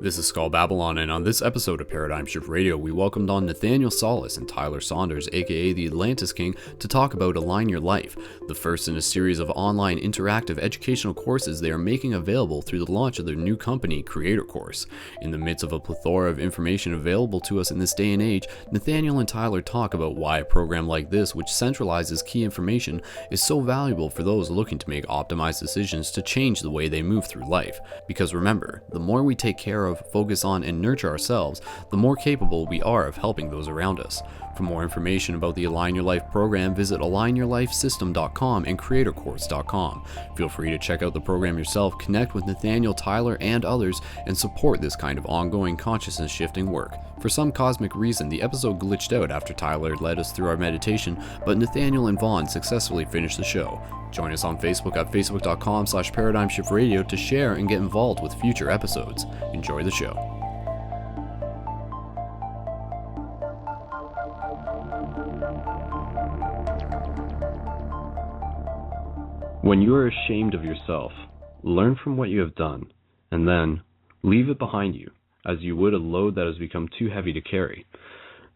This is Skull Babylon, and on this episode of Paradigm Shift Radio, we welcomed on Nathaniel Solace and Tyler Saunders, aka the Atlantis King, to talk about Align Your Life, the first in a series of online interactive educational courses they are making available through the launch of their new company, Creator Course. In the midst of a plethora of information available to us in this day and age, Nathaniel and Tyler talk about why a program like this, which centralizes key information, is so valuable for those looking to make optimized decisions to change the way they move through life. Because remember, the more we take care of, focus on, and nurture ourselves, the more capable we are of helping those around us. For more information about the Align Your Life program, visit alignyourlifesystem.com and creatorcourse.com. Feel free to check out the program yourself, connect with Nathaniel, Tyler, and others, and support this kind of ongoing consciousness shifting work. For some cosmic reason, the episode glitched out after Tyler led us through our meditation, but Nathaniel and Vaughn successfully finished the show. Join us on Facebook at facebook.com/paradigmshiftradio to share and get involved with future episodes. Enjoy the show. When you are ashamed of yourself, learn from what you have done, and then leave it behind you, as you would a load that has become too heavy to carry.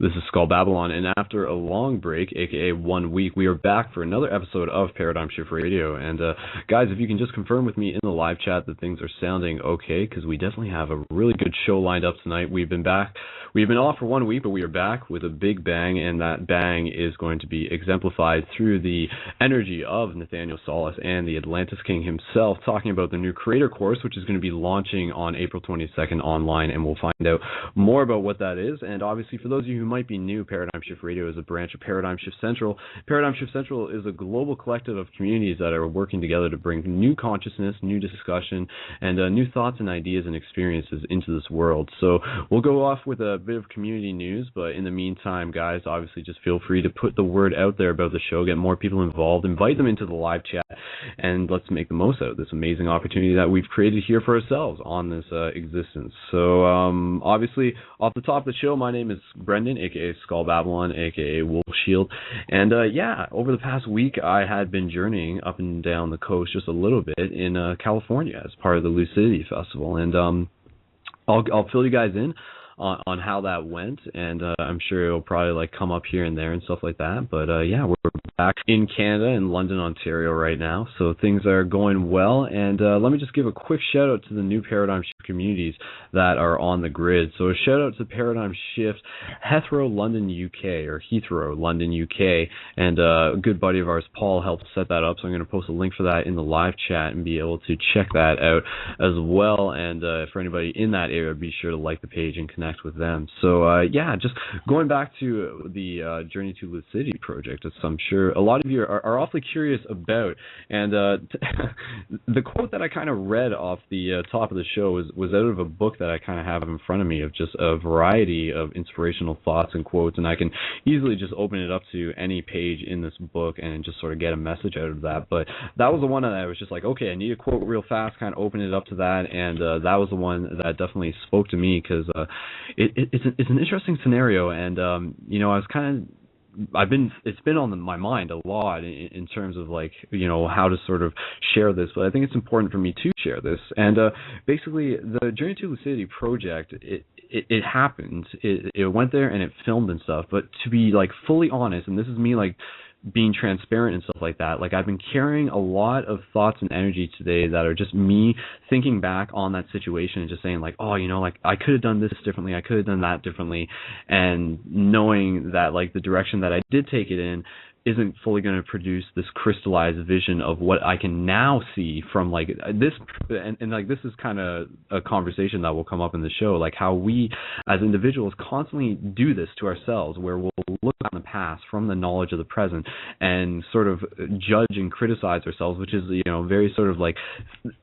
This is Skull Babylon, and after a long break, aka 1 week, we are back for another episode of Paradigm Shift Radio. And guys, if you can just confirm with me in the live chat that things are sounding okay, because we definitely have a really good show lined up tonight. We've been off for 1 week, but we are back with a big bang, and that bang is going to be exemplified through the energy of Nathaniel Solace and the Atlantis King himself, talking about the new Creator Course, which is going to be launching on April 22nd online, and we'll find out more about what that is. And obviously, for those of you who might be new, Paradigm Shift Radio is a branch of Paradigm Shift Central. Paradigm Shift Central is a global collective of communities that are working together to bring new consciousness, new discussion, and new thoughts and ideas and experiences into this world. So we'll go off with a bit of community news, but in the meantime, guys, obviously just feel free to put the word out there about the show, get more people involved, invite them into the live chat, and let's make the most out of this amazing opportunity that we've created here for ourselves on this existence. So obviously, off the top of the show, my name is Brendon, aka Skull Babylon, aka Wolf Shield, and over the past week I had been journeying up and down the coast just a little bit in California as part of the Lucidity Festival, and I'll fill you guys in on how that went, and I'm sure it'll probably come up here and there and stuff like that, but we're back in Canada, in London, Ontario right now, so things are going well. And let me just give a quick shout out to the new Paradigm Shift communities that are on the grid. So a shout out to Paradigm Shift Heathrow, London, UK, or Heathrow, London, UK, and a good buddy of ours, Paul, helped set that up, so I'm going to post a link for that in the live chat and be able to check that out as well. And for anybody in that area, be sure to like the page and connect with them. So just going back to the Journey to Lucidity project, as I'm sure a lot of you are awfully curious about, and the quote that I kind of read off the top of the show was out of a book that I kind of have in front of me, of just a variety of inspirational thoughts and quotes, and I can easily just open it up to any page in this book and just sort of get a message out of that. But that was the one that I was just like, okay, I need a quote real fast, kind of open it up to that, and that was the one that definitely spoke to me, because it's an interesting scenario, and I was kind of, it's been on my mind a lot in terms of how to sort of share this, but I think it's important for me to share this. And basically, the Journey to Lucidity project, it happened. It went there and it filmed and stuff, but to be fully honest, and this is me being transparent and stuff like that, I've been carrying a lot of thoughts and energy today that are just me thinking back on that situation and just saying I could have done this differently, I could have done that differently, and knowing that the direction that I did take it in isn't fully going to produce this crystallized vision of what I can now see from this, and this is kind of a conversation that will come up in the show, how we as individuals constantly do this to ourselves, where we'll look on the past from the knowledge of the present and sort of judge and criticize ourselves, which is very sort of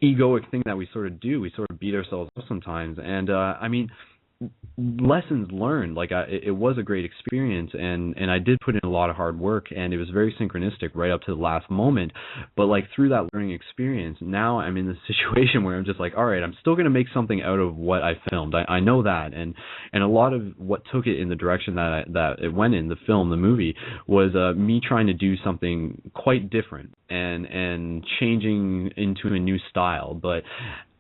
egoic thing that we sort of do. We sort of beat ourselves up sometimes, and lessons learned. It was a great experience, and I did put in a lot of hard work, and it was very synchronistic right up to the last moment. But through that learning experience, now I'm in this situation where I'm just all right, I'm still going to make something out of what I filmed. I know that, and a lot of what took it in the direction that it went in, the film, the movie, was me trying to do something quite different and changing into a new style. But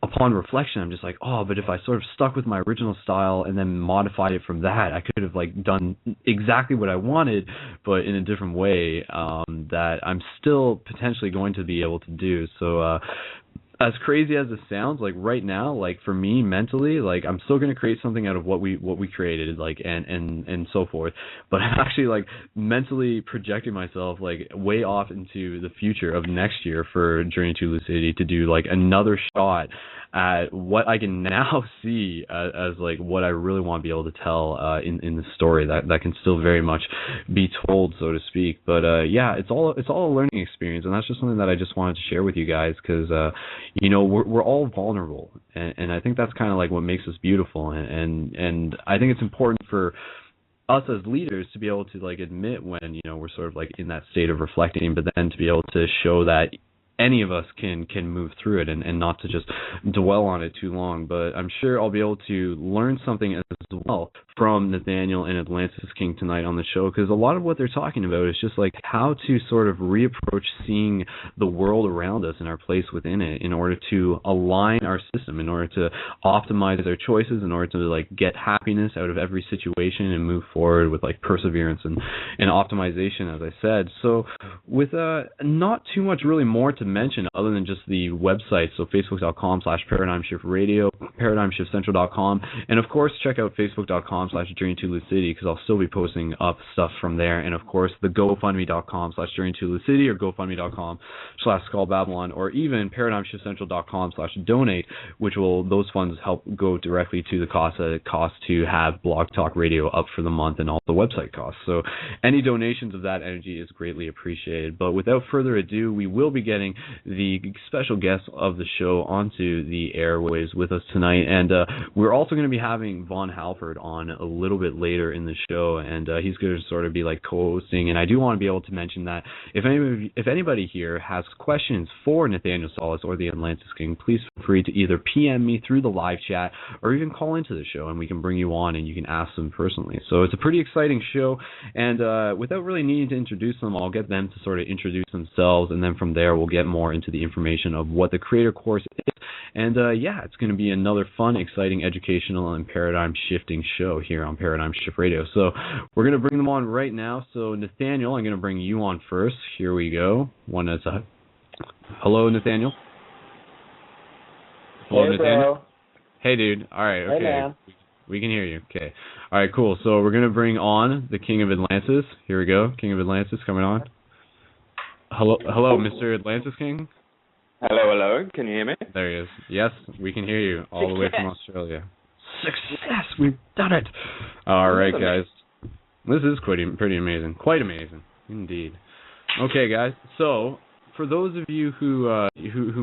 upon reflection, I'm just like, oh, but if I sort of stuck with my original style and then modified it from that, I could have like done exactly what I wanted, but in a different way, that I'm still potentially going to be able to do. So, as crazy as it sounds, like right now, like for me mentally, like I'm still gonna create something out of what we created, like and so forth. But I'm actually like mentally projecting myself like way off into the future of next year for Journey to Lucidity to do like another shot at what I can now see as like what I really want to be able to tell in the story that can still very much be told, so to speak. But yeah, it's all a learning experience, and that's just something that I just wanted to share with you guys because we're all vulnerable, and I think that's kind of like what makes us beautiful, and I think it's important for us as leaders to be able to like admit when we're sort of like in that state of reflecting, but then to be able to show that any of us can move through it and not to just dwell on it too long. But I'm sure I'll be able to learn something as well from Nathaniel and Atlantis King tonight on the show, because a lot of what they're talking about is just like how to sort of reapproach seeing the world around us and our place within it in order to align our system, in order to optimize our choices, in order to like get happiness out of every situation and move forward with like perseverance and optimization, as I said. So with not too much really more to mention other than just the website, so facebook.com/paradigmshiftradio, paradigmshiftcentral.com, and of course check out facebook.com/journey2lucidity, because I'll still be posting up stuff from there, and of course the gofundme.com/journey2lucidity or gofundme.com/skullbabylon, or even paradigmshiftcentral.com/donate, which will, those funds help go directly to the cost that it costs to have Blog Talk Radio up for the month and all the website costs. So any donations of that energy is greatly appreciated. But without further ado, we will be getting the special guest of the show onto the airwaves with us tonight, and we're also going to be having Von Halford on a little bit later in the show, and he's going to sort of be like co-hosting. And I do want to be able to mention that if anybody here has questions for Nathaniel Solace or the Atlantis King, please feel free to either PM me through the live chat or even call into the show, and we can bring you on and you can ask them personally. So it's a pretty exciting show, and without really needing to introduce them, I'll get them to sort of introduce themselves, and then from there we'll get more into the information of what the Creator Course is. And yeah, it's going to be another fun, exciting, educational, and paradigm-shifting show here on Paradigm Shift Radio. So we're going to bring them on right now. So Nathaniel, I'm going to bring you on first. Here we go. One at a time. Hello, Nathaniel. Hello, hey, Nathaniel. Bro. Hey, dude. All right. Okay. Hey, man. We can hear you. Okay. All right, cool. So we're going to bring on the King of Atlantis. Here we go. King of Atlantis coming on. Hello, Mr. Atlantis King. Hello. Can you hear me? There he is. Yes, we can hear you all the way from Australia. Success! We've done it! All right, guys. This is pretty amazing. Quite amazing, indeed. Okay, guys. So, for those of you who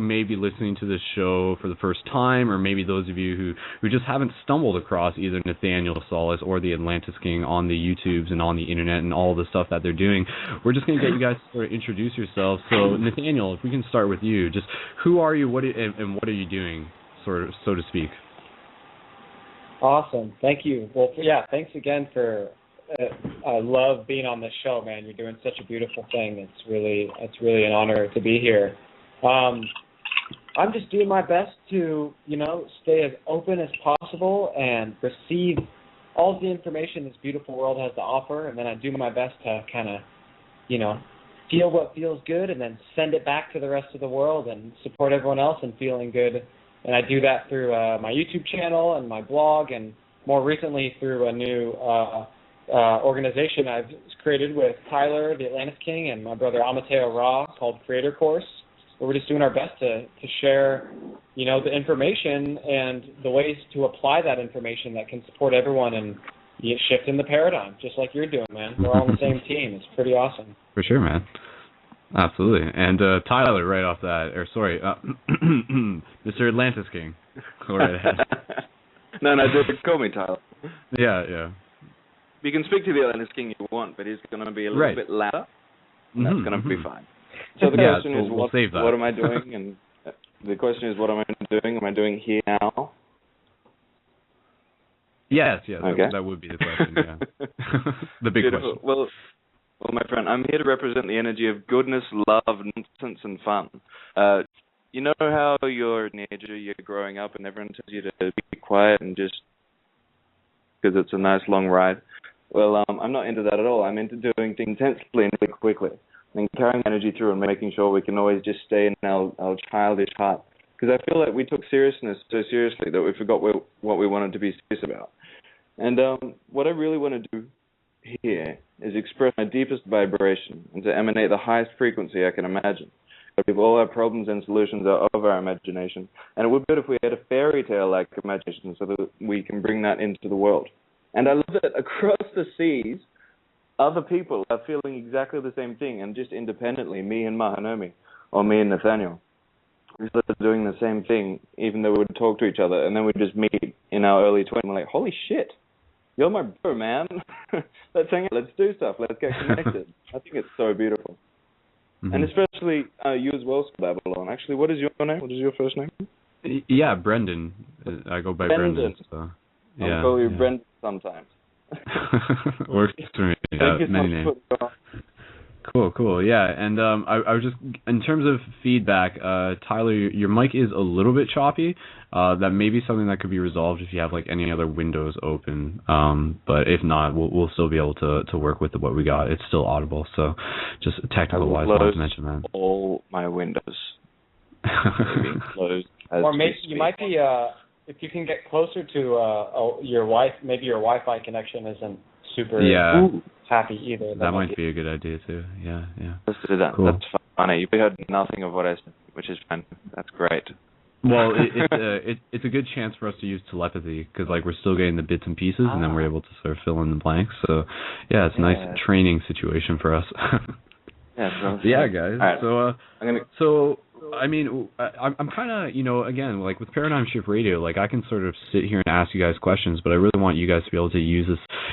may be listening to this show for the first time, or maybe those of you who just haven't stumbled across either Nathaniel Solace or the Atlantis King on the YouTubes and on the internet and all the stuff that they're doing, we're just going to get you guys to sort of introduce yourselves. So, Nathaniel, if we can start with you, just who are you, and what are you doing, sort of, so to speak? Awesome. Thank you. Well, yeah, thanks again for. I love being on this show, man. You're doing such a beautiful thing. It's really an honor to be here. I'm just doing my best to, stay as open as possible and receive all the information this beautiful world has to offer, and then I do my best to kind of, feel what feels good and then send it back to the rest of the world and support everyone else in feeling good. And I do that through my YouTube channel and my blog, and more recently through a new organization I've created with Tyler, the Atlantis King, and my brother Amateo Ra, called Creator Course, where we're just doing our best to share, the information and the ways to apply that information that can support everyone and shift in the paradigm, just like you're doing, man. We're all on the same team. It's pretty awesome. For sure, man. Absolutely. And Tyler, right off that, Mr. Atlantis King, go right ahead. No, just call me Tyler. Yeah. You can speak to the Atlantis King if you want, but he's going to be a little bit louder. That's going to be fine. So the question is, what am I doing? And the question is, what am I doing? Am I doing here now? Yes, okay. That would be the question, yeah. The big question. Well, my friend, I'm here to represent the energy of goodness, love, nonsense, and fun. you know how you're a teenager, you're growing up, and everyone tells you to be quiet and just because it's a nice long ride. Well, I'm not into that at all. I'm into doing things intensely and really quickly, and carrying energy through and making sure we can always just stay in our childish heart. Because I feel like we took seriousness so seriously that we forgot what we wanted to be serious about. And what I really want to do here is express my deepest vibration and to emanate the highest frequency I can imagine. If all our problems and solutions are of our imagination, and it would be good if we had a fairy tale-like imagination so that we can bring that into the world. And I love that across the seas, other people are feeling exactly the same thing, and just independently, me and Mahanomi, or me and Nathaniel, we started doing the same thing, even though we would talk to each other, and then we'd just meet in our early 20s, and we're like, holy shit, you're my bro, man. Let's hang out, let's do stuff, let's get connected. I think it's so beautiful. Mm-hmm. And especially you as well, Babylon. Actually, what is your name? What is your first name? Yeah, Brendon. I go by Brendon. So, yeah, I'll call you Brendon sometimes. Works for me. Thank you so many names. Cool. Yeah, and I was just, in terms of feedback, Tyler, your mic is a little bit choppy. That may be something that could be resolved if you have like any other windows open. But if not, we'll still be able to work with what we got. It's still audible, so just technical wise, I wanted to mention that. All my windows. Or maybe you might be if you can get closer to your maybe your Wi-Fi connection isn't super happy either. That might be a good idea too. Yeah. Let's do that. Cool. That's funny. You heard nothing of what I said, which is fine. That's great. Well, it's a good chance for us to use telepathy because like we're still getting the bits and pieces, and then we're able to sort of fill in the blanks. So yeah, it's a nice training situation for us. Yeah, guys. Right. So I mean, I'm kind of, again, like with Paradigm Shift Radio, like I can sort of sit here and ask you guys questions, but I really want you guys to be able to use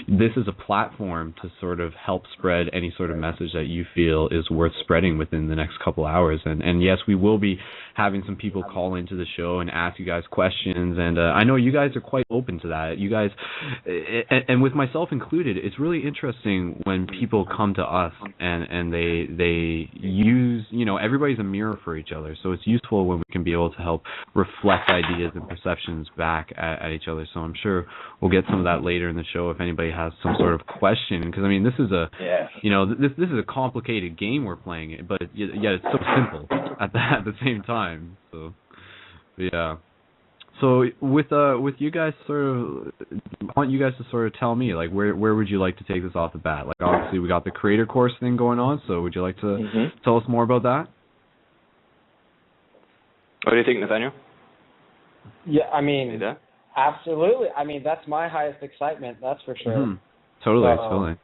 this as a platform to sort of help spread any sort of message that you feel is worth spreading within the next couple hours. And yes, we will be having some people call into the show and ask you guys questions, and I know you guys are quite open to that. You guys, and with myself included, it's really interesting when people come to us and they use, everybody's a mirror for each other. So it's useful when we can be able to help reflect ideas and perceptions back at each other. So I'm sure we'll get some of that later in the show if anybody has some sort of question. Because I mean, this is this is a complicated game we're playing, but yet it's so simple at the same time. So yeah. So with you guys, I want you guys to sort of tell me, like, where would you like to take this off the bat? Like, obviously we got the creator course thing going on. So would you like to tell us more about that? What do you think, Nathaniel? Yeah, I mean, absolutely. I mean, that's my highest excitement. That's for sure. Mm-hmm. Totally.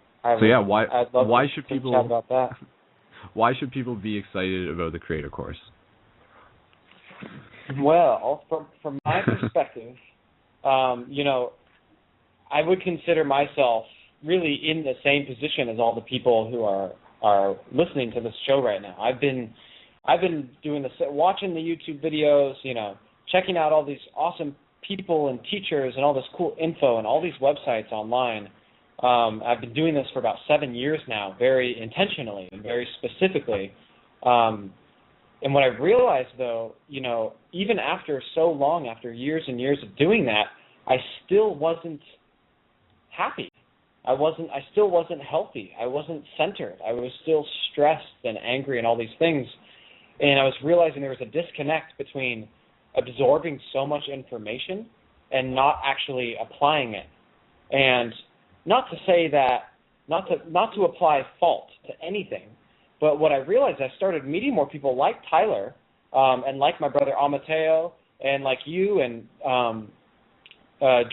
Why should people chat about that? Why should people be excited about the creator course? Well, from my perspective, I would consider myself really in the same position as all the people who are listening to this show right now. I've been doing this, watching the YouTube videos, checking out all these awesome people and teachers and all this cool info and all these websites online. I've been doing this for about 7 years now, very intentionally and very specifically. And what I realized, though, even after so long, after years and years of doing that, I still wasn't happy. I still wasn't healthy. I wasn't centered. I was still stressed and angry and all these things. And I was realizing there was a disconnect between absorbing so much information and not actually applying it. And not to say that, not to apply fault to anything, but what I realized, I started meeting more people like Tyler and like my brother Amateo and like you and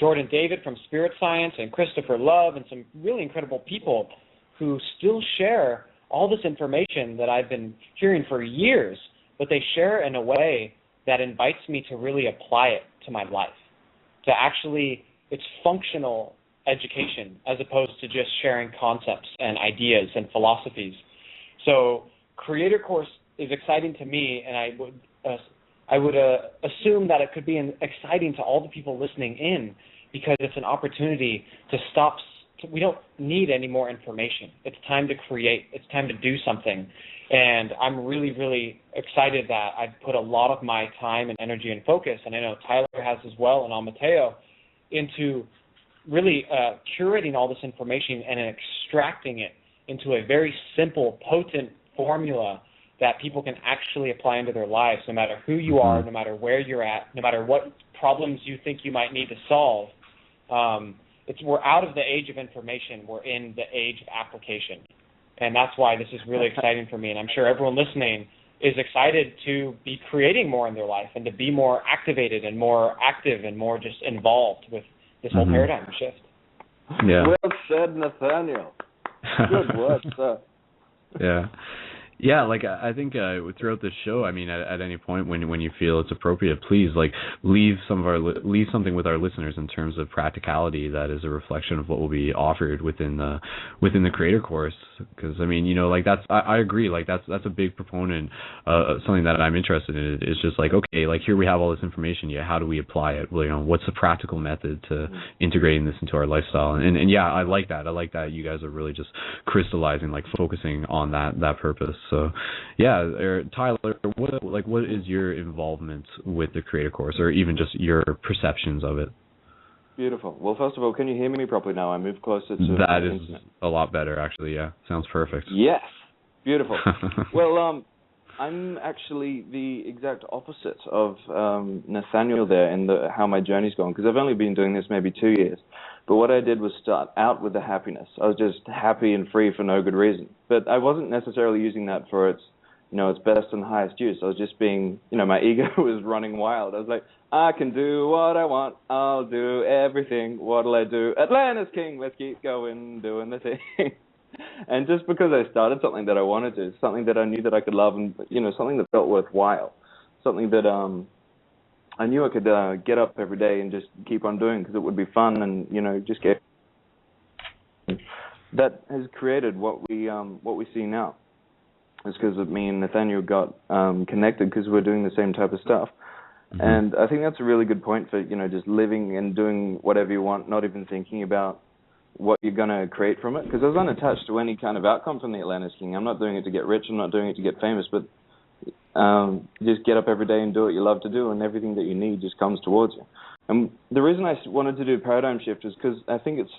Jordan David from Spirit Science and Christopher Love and some really incredible people who still share all this information that I've been hearing for years, but they share in a way that invites me to really apply it to my life, to actually, it's functional education as opposed to just sharing concepts and ideas and philosophies. So Creator Course is exciting to me, and I would assume that it could be exciting to all the people listening in because it's an opportunity to stop need any more information. It's time to create. It's time to do something. And I'm really, really excited that I've put a lot of my time and energy and focus, and I know Tyler has as well, and Mateo, into really curating all this information and extracting it into a very simple, potent formula that people can actually apply into their lives, no matter who you are, no matter where you're at, no matter what problems you think you might need to solve. We're out of the age of information. We're in the age of application. And that's why this is really exciting for me. And I'm sure everyone listening is excited to be creating more in their life and to be more activated and more active and more just involved with this whole paradigm shift. Yeah. Well said, Nathaniel. Good work, sir. Yeah. Yeah, like I think throughout this show, I mean, at any point when you feel it's appropriate, please leave something with our listeners in terms of practicality that is a reflection of what will be offered within the Creator Course. Because I mean, I agree, that's a big proponent, something that I'm interested in. It's just okay, here we have all this information. Yeah, how do we apply it? Well, what's the practical method to integrating this into our lifestyle? And yeah, I like that. I like that you guys are really just crystallizing, focusing on that purpose. So, yeah, Tyler, what is your involvement with the Creator Course, or even just your perceptions of it? Beautiful. Well, first of all, can you hear me properly now? I moved closer to that is internet. A lot better, actually. Yeah, sounds perfect. Yes, beautiful. Well, I'm actually the exact opposite of Nathaniel there in how my journey's gone, because I've only been doing this maybe 2 years. But what I did was start out with the happiness. I was just happy and free for no good reason. But I wasn't necessarily using that for its best and highest use. I was just being, my ego was running wild. I was like, I can do what I want. I'll do everything. What'll I do? Atlantis King, let's keep going, doing the thing. And just because I started something that I wanted to, something that I knew that I could love, and, something that felt worthwhile, something that I knew I could get up every day and just keep on doing because it would be fun and, just get... That has created what we see now. It's because me and Nathaniel got connected because we're doing the same type of stuff. Mm-hmm. And I think that's a really good point for, just living and doing whatever you want, not even thinking about what you're going to create from it. Because I was unattached to any kind of outcome from the Atlantis King. I'm not doing it to get rich. I'm not doing it to get famous. But just get up every day and do what you love to do, and everything that you need just comes towards you. And the reason I wanted to do Paradigm Shift is because I think it's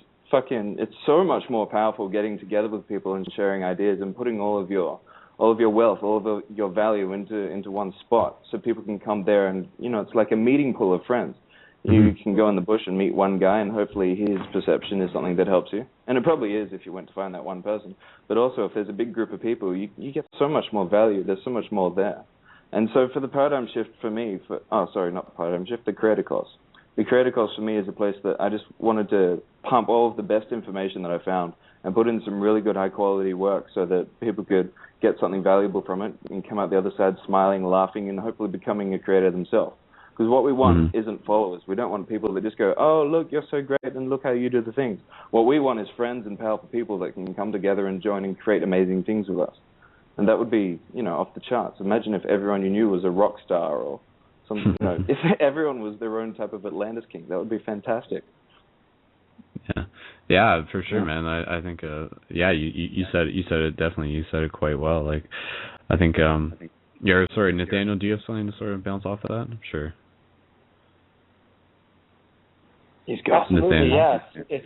so much more powerful getting together with people and sharing ideas and putting all of your wealth, all of your value into one spot, so people can come there and, it's like a meeting pool of friends. You can go in the bush and meet one guy, and hopefully his perception is something that helps you. And it probably is if you went to find that one person. But also, if there's a big group of people, you get so much more value. There's so much more there. And so for the Paradigm Shift for me, not the Paradigm Shift, the Creator Course. The Creator Course for me is a place that I just wanted to pump all of the best information that I found and put in some really good high-quality work so that people could get something valuable from it and come out the other side smiling, laughing, and hopefully becoming a creator themselves. Because what we want isn't followers. We don't want people that just go, oh, look, you're so great, and look how you do the things. What we want is friends and powerful people that can come together and join and create amazing things with us. And that would be, off the charts. Imagine if everyone you knew was a rock star or something, if everyone was their own type of Atlantis King. That would be fantastic. Yeah, for sure, man. I think, you said it definitely. You said it quite well. I think, sorry, Nathaniel, do you have something to sort of bounce off of that? I'm sure. He's got absolutely, yes. It's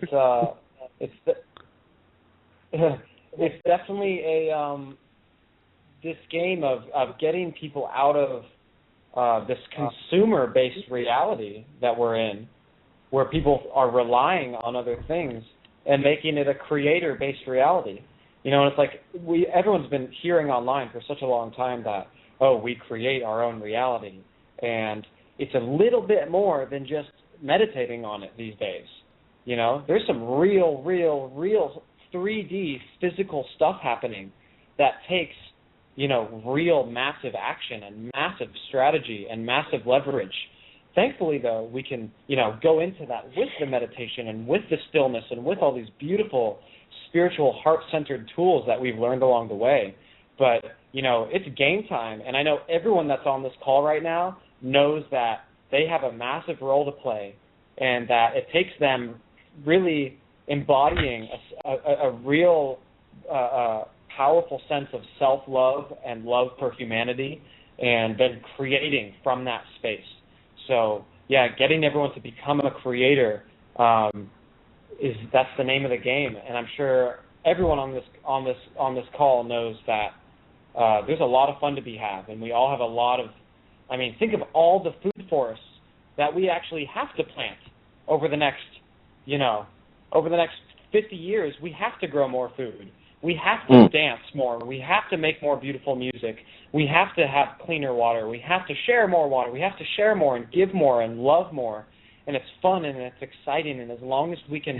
definitely this game of getting people out of this consumer-based reality that we're in, where people are relying on other things, and making it a creator-based reality. And it's everyone's been hearing online for such a long time that, we create our own reality. And it's a little bit more than just meditating on it these days. There's some real 3D physical stuff happening that takes, real massive action and massive strategy and massive leverage. Thankfully, though, we can, go into that with the meditation and with the stillness and with all these beautiful spiritual heart-centered tools that we've learned along the way. But, it's game time. And I know everyone that's on this call right now knows that they have a massive role to play, and that it takes them really embodying a real powerful sense of self-love and love for humanity, and then creating from that space. So yeah, getting everyone to become a creator that's the name of the game. And I'm sure everyone on this call knows that there's a lot of fun to be had, and we all have a lot of. I mean, think of all the food forests that we actually have to plant over the next 50 years. We have to grow more food. We have to dance more. We have to make more beautiful music. We have to have cleaner water. We have to share more water. We have to share more and give more and love more. And it's fun and it's exciting. And as long as we can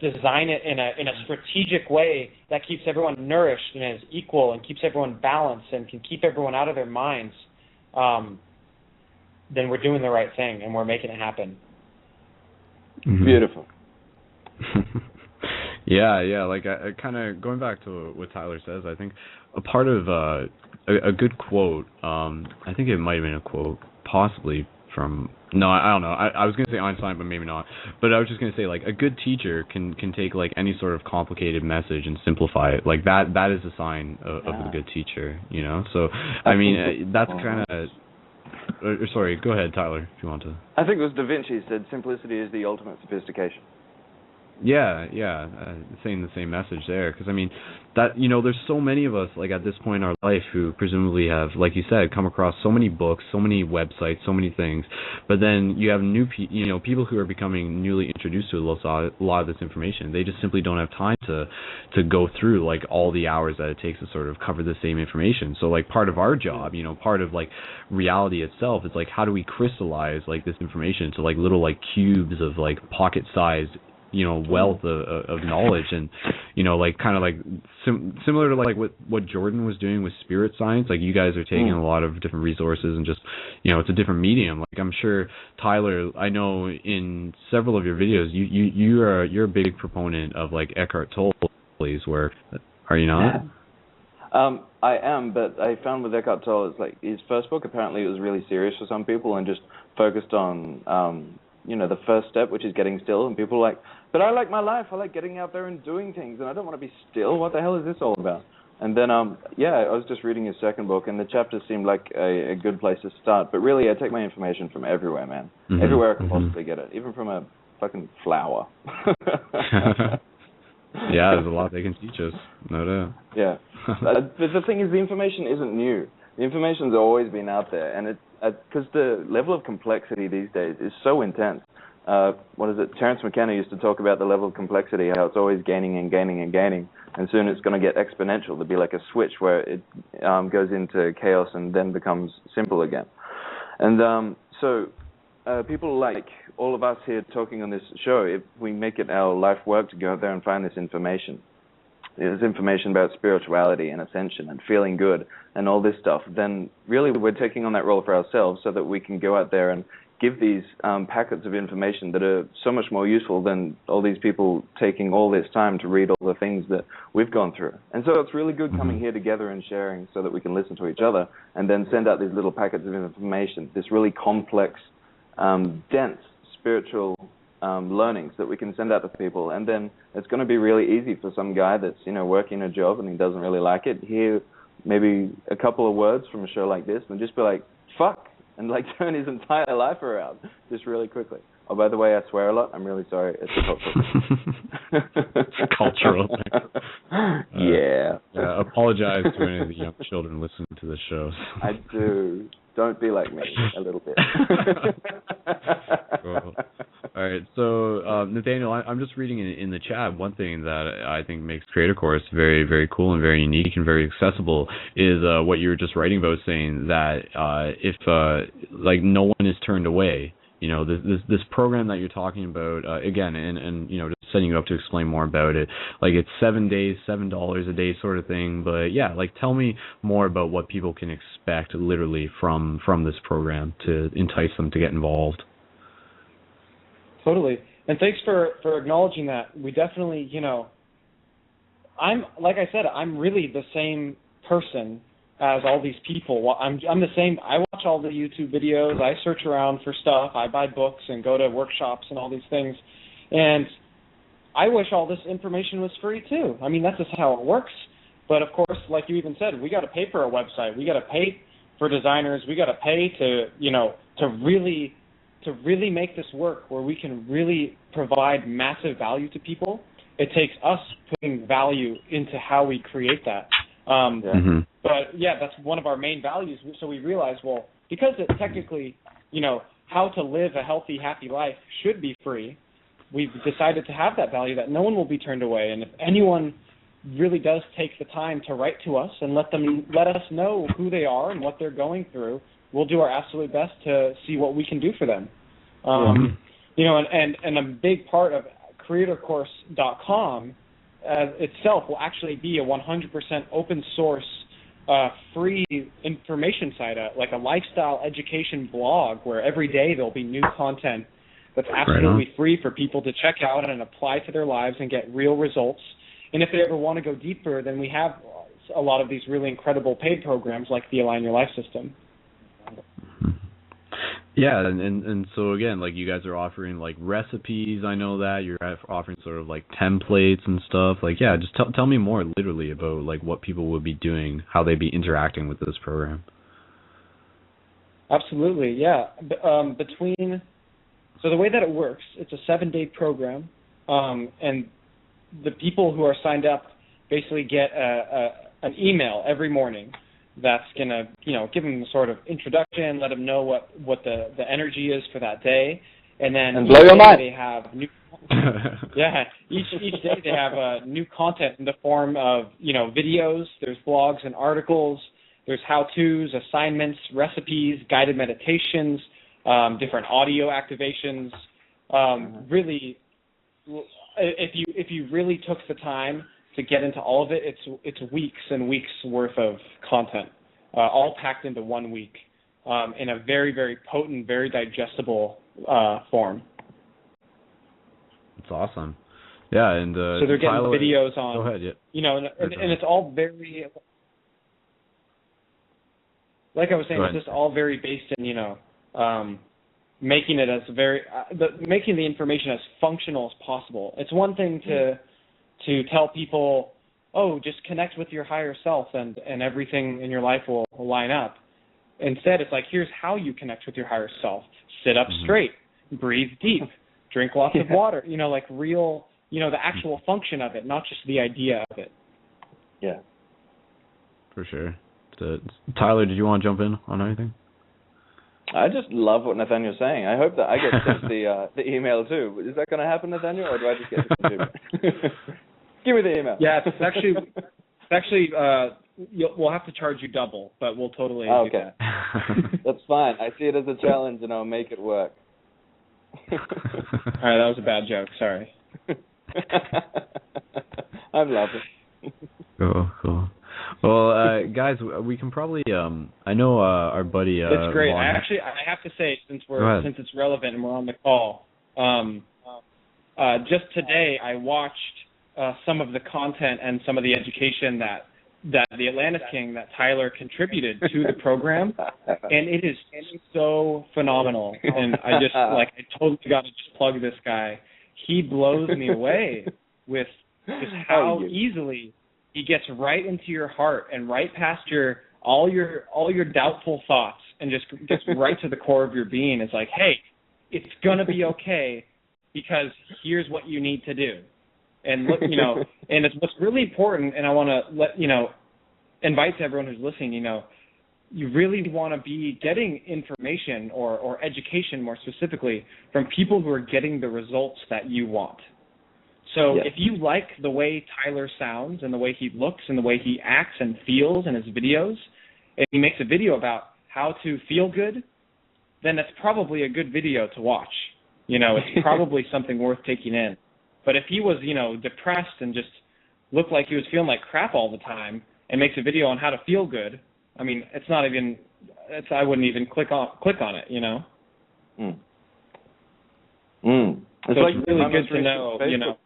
design it in a strategic way that keeps everyone nourished and is equal and keeps everyone balanced and can keep everyone out of their minds, then we're doing the right thing and we're making it happen. Mm-hmm. Beautiful. Yeah. Like, I kind of going back to what Tyler says, I think a part of a good quote, I think it might have been a quote, possibly from, no, I don't know. I was going to say Einstein, but maybe not. But I was just going to say, like, a good teacher can take, like, any sort of complicated message and simplify it. Like, that is a sign of a good teacher, you know? So, I mean, that's kind of... Sorry, go ahead, Tyler, if you want to. I think it was Da Vinci said simplicity is the ultimate sophistication. Yeah, saying the same message there, because I mean, that, you know, there's so many of us, like, at this point in our life who presumably have, like you said, come across so many books, so many websites, so many things, but then you have people who are becoming newly introduced to a lot of this information. They just simply don't have time to go through, like, all the hours that it takes to sort of cover the same information. So, like, part of our job, you know, part of, like, reality itself is, like, how do we crystallize, like, this information into, like, little, like, cubes of, like, pocket-sized, you know, wealth of knowledge, and, you know, like, kind of like similar to like what Jordan was doing with spirit science. Like, you guys are taking a lot of different resources and just, you know, it's a different medium. Like, I'm sure, Tyler, I know in several of your videos you're a big proponent of, like, Eckhart Tolle's work. Are you not? I am, but I found with Eckhart Tolle, it's like his first book, apparently it was really serious for some people and just focused on you know, the first step, which is getting still, and people are like, but I like my life, I like getting out there and doing things, and I don't want to be still, what the hell is this all about? And then, I was just reading his second book, and the chapters seemed like a good place to start, but really, I take my information from everywhere, man. Mm-hmm. Everywhere I can possibly get it, even from a fucking flower. Yeah, there's a lot they can teach us, no doubt. Yeah. But the thing is, the information isn't new. The information's always been out there, and because the level of complexity these days is so intense. Terence McKenna used to talk about the level of complexity, how it's always gaining and gaining and gaining, and soon it's going to get exponential. There'll be like a switch where it goes into chaos and then becomes simple again. And so people like all of us here talking on this show, if we make it our life work to go out there and find this information, there's information about spirituality and ascension and feeling good and all this stuff, then really we're taking on that role for ourselves so that we can go out there and give these packets of information that are so much more useful than all these people taking all this time to read all the things that we've gone through. And so it's really good coming here together and sharing so that we can listen to each other and then send out these little packets of information, this really complex, dense spiritual learnings that we can send out to people. And then it's going to be really easy for some guy that's, you know, working a job and he doesn't really like it, hear maybe a couple of words from a show like this and just be like, fuck, and like turn his entire life around just really quickly. Oh, by the way, I swear a lot. I'm really sorry. It's a cultural thing. Yeah. Apologize to any of the young children listening to this show. I do. Don't be like me a little bit. Cool. All right. So, Nathaniel, I'm just reading in the chat, one thing that I think makes Creator Course very, very cool and very unique and very accessible is what you were just writing about, saying that if like no one is turned away, you know, this program that you're talking about, again, and you know, just setting you up to explain more about it, like it's 7 days, $7 a day sort of thing. But yeah, like tell me more about what people can expect literally from this program to entice them to get involved. Totally. And thanks for acknowledging that. We definitely, you know, like I said, I'm really the same person as all these people. I'm the same. I watch all the YouTube videos. I search around for stuff. I buy books and go to workshops and all these things. And I wish all this information was free too. I mean, that's just how it works. But of course, like you even said, we got to pay for a website. We got to pay for designers. We got to pay to really make this work where we can really provide massive value to people. It takes us putting value into how we create that. But yeah, that's one of our main values. So we realize, well, because it technically, how to live a healthy, happy life should be free, we've decided to have that value that no one will be turned away. And if anyone really does take the time to write to us and let us know who they are and what they're going through, we'll do our absolute best to see what we can do for them. And a big part of creatorcourse.com itself will actually be a 100% open source, free information site, like a lifestyle education blog where every day there'll be new content that's absolutely free for people to check out and apply to their lives and get real results. And if they ever want to go deeper, then we have a lot of these really incredible paid programs like the Align Your Life system. Yeah, and so again, like you guys are offering like recipes. I know that you're offering sort of like templates and stuff. Like, yeah, just tell me more literally about like what people would be doing, how they'd be interacting with this program. Absolutely, yeah. So the way that it works, it's a 7-day program, and the people who are signed up basically get an email every morning that's going to, give them a sort of introduction, let them know what the energy is for that day, and then blow your mind. They have new each day they have new content in the form of, videos, there's blogs and articles, there's how-tos, assignments, recipes, guided meditations, different audio activations. Really, if you really took the time to get into all of it, it's weeks and weeks worth of content, all packed into 1 week, in a very, very potent, very digestible form. It's awesome. Yeah, and so they're getting videos on. Go ahead, yeah. And it's all very, like I was saying, it's just all very based in making it as making the information as functional as possible. It's one thing to tell people, oh, just connect with your higher self and everything in your life will line up. Instead, it's like, here's how you connect with your higher self. Sit up straight, breathe deep, drink lots of water, like real, the actual function of it, not just the idea of it. Yeah. For sure. Tyler, did you want to jump in on anything? I just love what Nathaniel's saying. I hope that I get sent the email too. Is that going to happen, Nathaniel, or do I just get the computer? Give me the email. Yeah, it's actually we'll have to charge you double, but we'll totally do that. That's fine. I see it as a challenge, and I'll make it work. All right, that was a bad joke. Sorry. I'm laughing. Cool. Well, guys, we can probably. I know our buddy. It's great. I have to say, since it's relevant and we're on the call, just today I watched some of the content and some of the education that the Atlantis King, that Tyler contributed to the program, and it is so phenomenal. And I totally got to just plug this guy. He blows me away with just how easily he gets right into your heart and right past all your doubtful thoughts and just gets right to the core of your being. It's like, hey, it's gonna be okay because here's what you need to do. And look, and it's what's really important. And I want to invite to everyone who's listening. You really want to be getting information or education more specifically from people who are getting the results that you want. So if you like the way Tyler sounds and the way he looks and the way he acts and feels in his videos, and he makes a video about how to feel good, then that's probably a good video to watch. It's probably something worth taking in. But if he was, depressed and just looked like he was feeling like crap all the time and makes a video on how to feel good, I mean, I wouldn't even click on it, So it's like really good to know,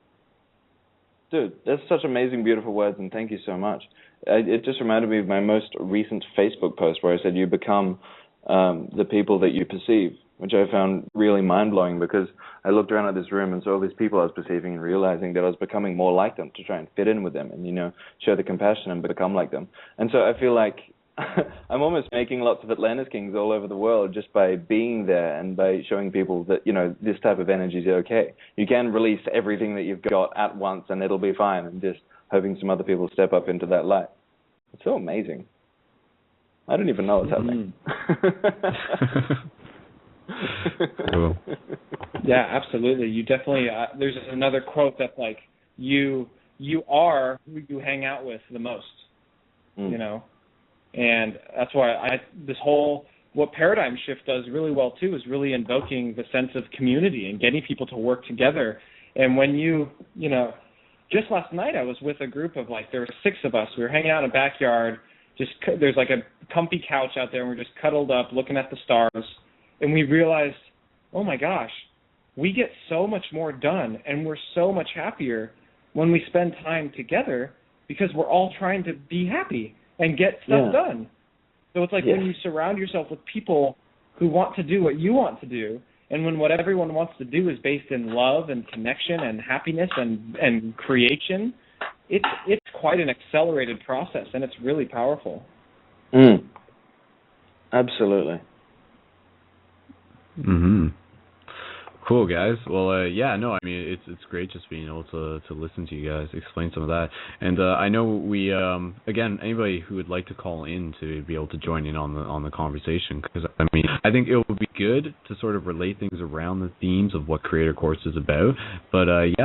Dude, that's such amazing, beautiful words, and thank you so much. It just reminded me of my most recent Facebook post where I said, you become the people that you perceive. which I found really mind-blowing, because I looked around at this room and saw all these people I was perceiving and realizing that I was becoming more like them to try and fit in with them and, show the compassion and become like them. And so I feel like I'm almost making lots of Atlantis Kings all over the world just by being there and by showing people that, this type of energy is okay. You can release everything that you've got at once and it'll be fine, and just hoping some other people step up into that light. It's so amazing. I don't even know what's happening. Cool. Yeah, absolutely. You definitely, there's another quote that's like, you are who you hang out with the most, and that's why this whole, what Paradigm Shift does really well too is really invoking the sense of community and getting people to work together. And when just last night I was with a group of there were 6 of us. We were hanging out in a backyard. There's like a comfy couch out there, and we're just cuddled up looking at the stars. And we realized, oh my gosh, we get so much more done, and we're so much happier when we spend time together, because we're all trying to be happy and get stuff done. So it's like when you surround yourself with people who want to do what you want to do, and when what everyone wants to do is based in love and connection and happiness and creation, it's quite an accelerated process, and it's really powerful. Absolutely. Mm-hmm. Cool, guys. Well, it's great just being able to listen to you guys explain some of that. And I know we again, anybody who would like to call in to be able to join in on the conversation, because I think it would be good to sort of relate things around the themes of what Creator Course is about. But I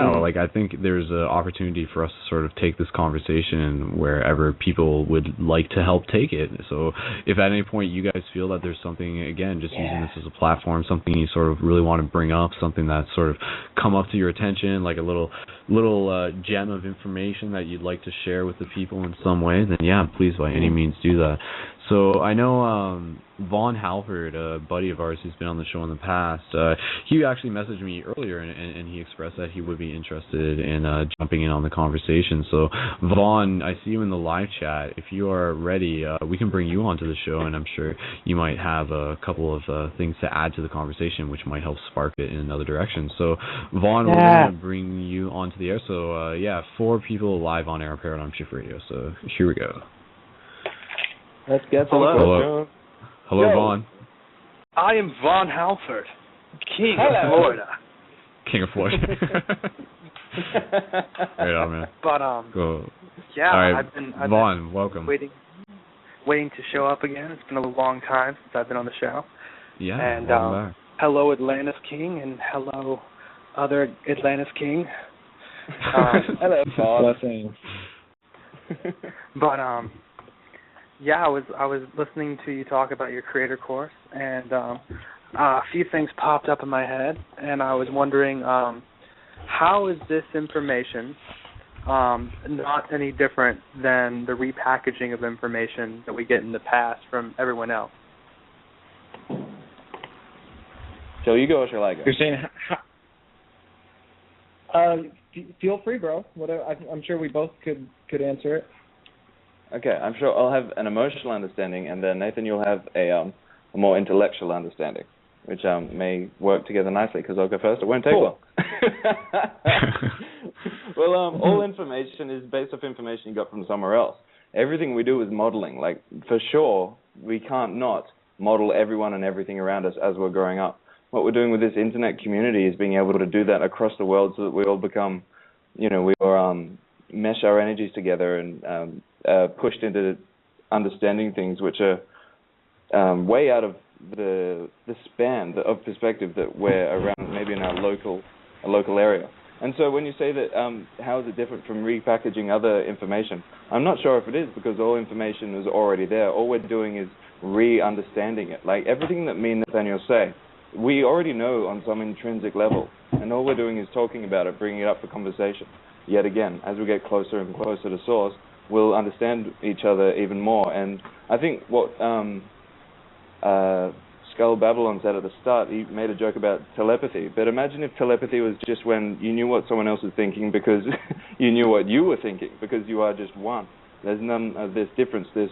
think there's an opportunity for us to sort of take this conversation wherever people would like to help take it. So if at any point you guys feel that there's something, again, just using this as a platform, something you sort of really want to bring up, something that's sort of come up to your attention, like a little gem of information that you'd like to share with the people in some way, then please by any means do that. So I know Vaughn Halford, a buddy of ours who's been on the show in the past, he actually messaged me earlier and he expressed that he would be interested in jumping in on the conversation. So Vaughn, I see you in the live chat. If you are ready, we can bring you onto the show, and I'm sure you might have a couple of things to add to the conversation which might help spark it in another direction. So Vaughn, we're going to bring you onto the air. So 4 people live on Air Paradigm Shift Radio. So here we go. Let's get Hello, Vaughn. I am Vaughn Halford, King of Florida. King of Florida. Right on, man. But cool. Yeah, all right. I've been Vaughn, welcome. Waiting to show up again. It's been a long time since I've been on the show. Yeah. And hello, Atlantis King, and hello, other Atlantis King. Hello, Vaughn. But I was listening to you talk about your Creator Course, and a few things popped up in my head, and I was wondering, how is this information not any different than the repackaging of information that we get in the past from everyone else? Shall you go or shall I go? You're saying, feel free, bro. I'm sure we both could answer it. Okay, I'm sure I'll have an emotional understanding, and then Nathan, you'll have a more intellectual understanding, which may work together nicely, because I'll go first. It won't take long. Well, all information is based off information you got from somewhere else. Everything we do is modeling. Like, for sure, we can't not model everyone and everything around us as we're growing up. What we're doing with this internet community is being able to do that across the world, so that we all become, we all mesh our energies together and pushed into understanding things which are way out of the span of perspective that we're around, maybe in our local area. And so when you say that, how is it different from repackaging other information? I'm not sure if it is, because all information is already there. All we're doing is re-understanding it. Like everything that me and Nathaniel say, we already know on some intrinsic level, and all we're doing is talking about it, bringing it up for conversation. Yet again, as we get closer and closer to Source, we'll understand each other even more. And I think what Skull Babylon said at the start, he made a joke about telepathy. But imagine if telepathy was just when you knew what someone else was thinking because you knew what you were thinking, because you are just one. There's none of this difference, this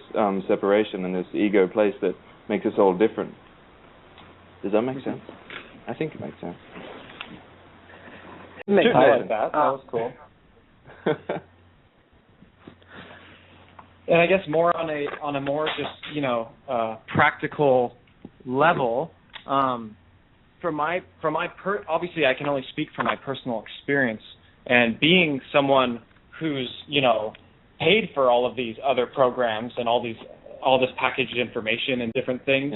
separation and this ego place that makes us all different. Does that make sense? I think it makes sense. I like that. That was cool. And I guess more on a more just practical level. Obviously I can only speak from my personal experience, and being someone who's paid for all of these other programs and all this packaged information and different things,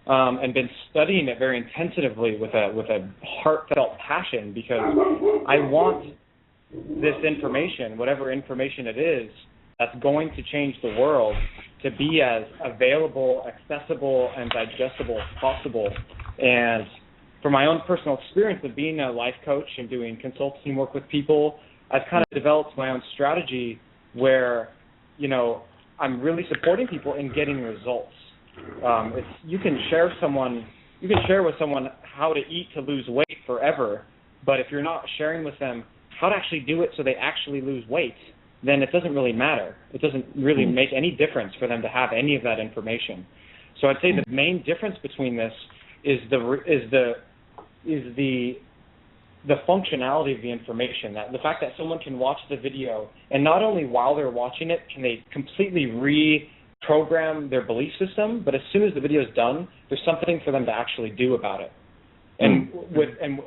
and been studying it very intensively with a heartfelt passion, because I want this information, whatever information it is, that's going to change the world, to be as available, accessible, and digestible as possible. And from my own personal experience of being a life coach and doing consulting work with people, I've kind of developed my own strategy where, I'm really supporting people in getting results. You can share with someone how to eat to lose weight forever, but if you're not sharing with them how to actually do it so they actually lose weight, then it doesn't really matter. It doesn't really make any difference for them to have any of that information. So I'd say the main difference between this is the functionality of the information. That the fact that someone can watch the video, and not only while they're watching it can they completely reprogram their belief system, but as soon as the video is done, there's something for them to actually do about it. And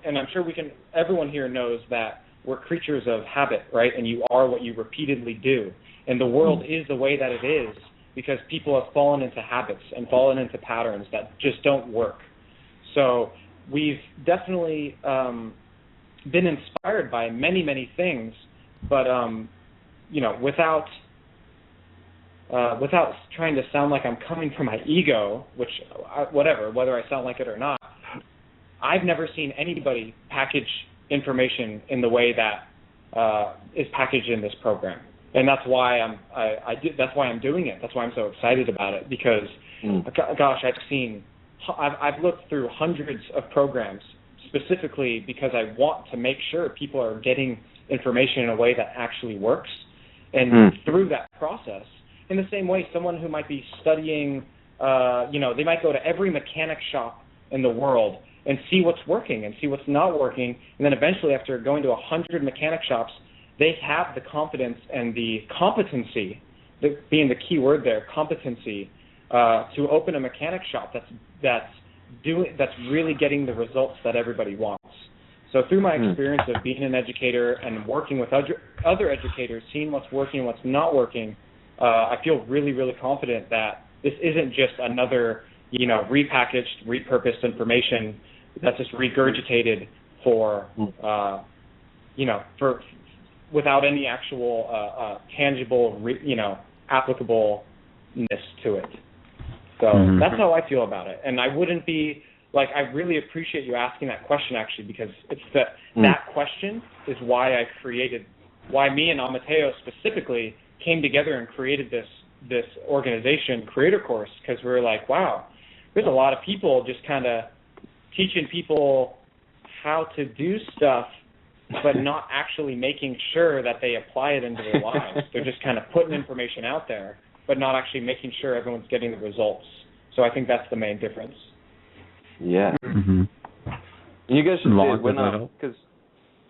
and I'm sure everyone here knows that we're creatures of habit, right? And you are what you repeatedly do. And the world is the way that it is because people have fallen into habits and fallen into patterns that just don't work. So we've definitely been inspired by many, many things, but without trying to sound like I'm coming from my ego, whether I sound like it or not, I've never seen anybody package information in the way that is packaged in this program, and that's why that's why I'm doing it. That's why I'm so excited about it, because gosh, I've looked through hundreds of programs specifically because I want to make sure people are getting information in a way that actually works, and through that process, in the same way, someone who might be studying, they might go to every mechanic shop in the world and see what's working and see what's not working, and then eventually after going to 100 mechanic shops, they have the confidence and the competency, being the key word there, competency, to open a mechanic shop that's really getting the results that everybody wants. So through my experience of being an educator and working with other educators, seeing what's working and what's not working, I feel really, really confident that this isn't just another, repackaged, repurposed information that's just regurgitated for without any actual tangible, applicablement to it. So that's how I feel about it. And I wouldn't be, I really appreciate you asking that question, actually, because it's that question is why me and Amateo specifically came together and created this organization, Creator Course, because we were like, wow, there's a lot of people just kind of teaching people how to do stuff, but not actually making sure that they apply it into their lives. They're just kind of putting information out there, but not actually making sure everyone's getting the results. So I think that's the main difference. Yeah. Mm-hmm. You guys should see it when because.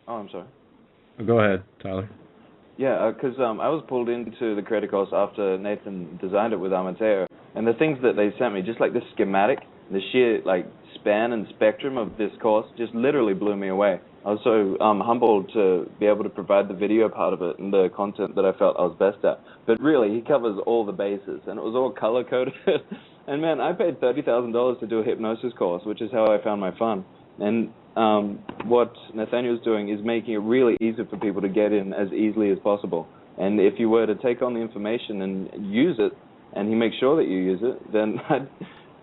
Oh, I'm sorry. Go ahead, Tyler. Yeah, because I was pulled into the Creator Course after Nathan designed it with Amateo, and the things that they sent me, just like the schematic, the sheer span and spectrum of this course, just literally blew me away. I was so humbled to be able to provide the video part of it and the content that I felt I was best at. But really, he covers all the bases, and it was all color-coded. And man, I paid $30,000 to do a hypnosis course, which is how I found my fun. And what Nathaniel's doing is making it really easy for people to get in as easily as possible. And if you were to take on the information and use it, and he makes sure that you use it, then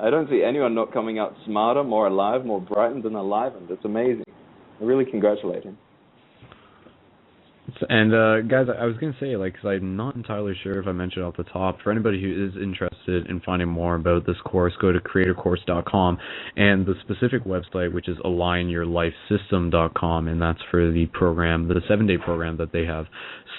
I don't see anyone not coming out smarter, more alive, more brightened and enlivened. It's amazing. I really congratulate him. And guys, I was going to say, because I'm not entirely sure if I mentioned off the top, for anybody who is interested in finding more about this course, go to creatorcourse.com, and the specific website, which is alignyourlifesystem.com, and that's for the program, the 7-day program that they have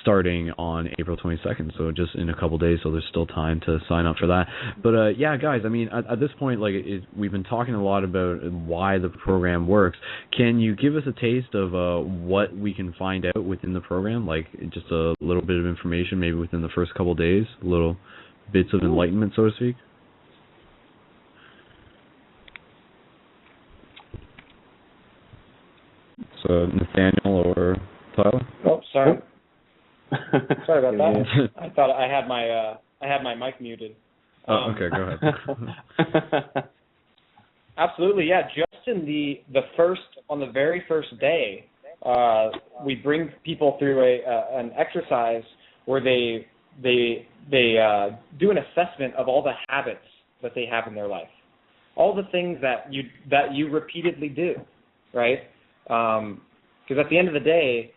starting on April 22nd, so just in a couple days, so there's still time to sign up for that. But yeah, guys, I mean, at this point, like, we've been talking a lot about why the program works. Can you give us a taste of what we can find out within the program, like just a little bit of information, maybe within the first couple days, little bits of enlightenment, so to speak? So Nathaniel or Tyler? Oh, sorry. Sorry about that. I thought I had my mic muted. Okay, go ahead. Absolutely, yeah. Just in on the very first day, we bring people through an exercise where they do an assessment of all the habits that they have in their life, all the things that you repeatedly do, right? Because at the end of the day,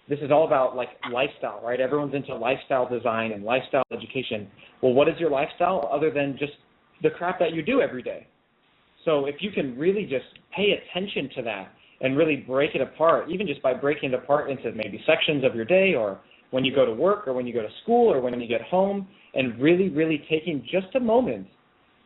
this is all about like lifestyle, right? Everyone's into lifestyle design and lifestyle education. Well, what is your lifestyle other than just the crap that you do every day? So if you can really just pay attention to that and really break it apart, even just by breaking it apart into maybe sections of your day, or when you go to work, or when you go to school, or when you get home, and really, really taking just a moment,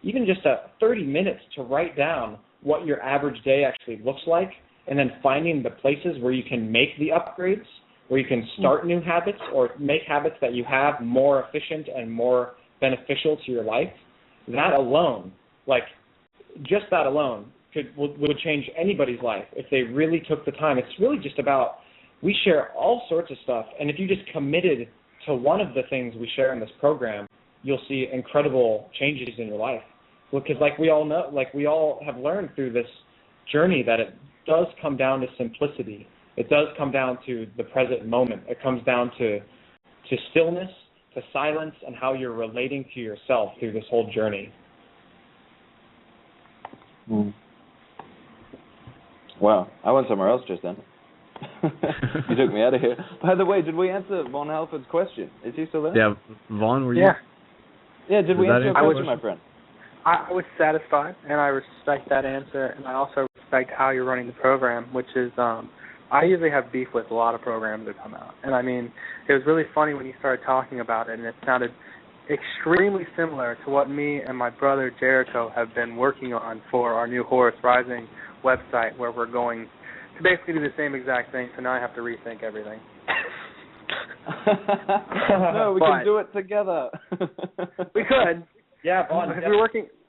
even just 30 minutes to write down what your average day actually looks like, and then finding the places where you can make the upgrades, where you can start new habits or make habits that you have more efficient and more beneficial to your life. That alone, like just that alone, would change anybody's life if they really took the time. It's really just about, we share all sorts of stuff, and if you just committed to one of the things we share in this program, you'll see incredible changes in your life. Because like we all know, like we all have learned through this journey, that it does come down to simplicity. It does come down to the present moment. It comes down to stillness, to silence, and how you're relating to yourself through this whole journey. Wow, I went somewhere else just then. You took me out of here. By the way, did we answer Von Halford's question? Is he still there? Yeah, Vaughn, were you? Yeah, did we answer your question, my friend? I was satisfied, and I respect that answer, and I also respect how you're running the program, which is, I usually have beef with a lot of programs that come out. And I mean, it was really funny when you started talking about it, and it sounded extremely similar to what me and my brother Jericho have been working on for our new Horus Rising website, where we're going to basically do the same exact thing, so now I have to rethink everything. No, we can do it together. We could. Yeah, Vaughn,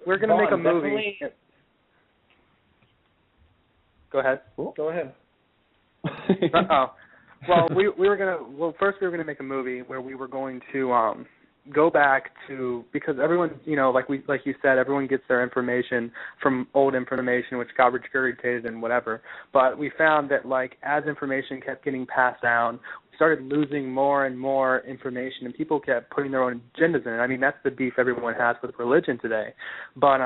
we're going to make a movie. Go ahead. Go ahead. Well, first we were gonna make a movie where we were going to go back to, because everyone, like you said, everyone gets their information from old information which got regurgitated and whatever. But we found that like as information kept getting passed down, we started losing more and more information, and people kept putting their own agendas in it. I mean, that's the beef everyone has with religion today. But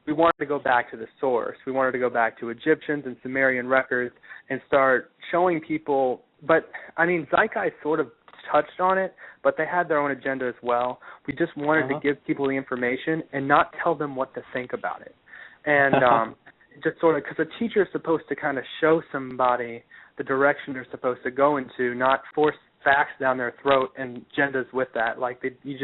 we wanted to go back to the source. We wanted to go back to Egyptians and Sumerian records and start showing people. But, I mean, Zeitgeist sort of touched on it, but they had their own agenda as well. We just wanted to give people the information and not tell them what to think about it. And just sort of, because a teacher is supposed to kind of show somebody the direction they're supposed to go into, not force facts down their throat and agendas with that. Like, you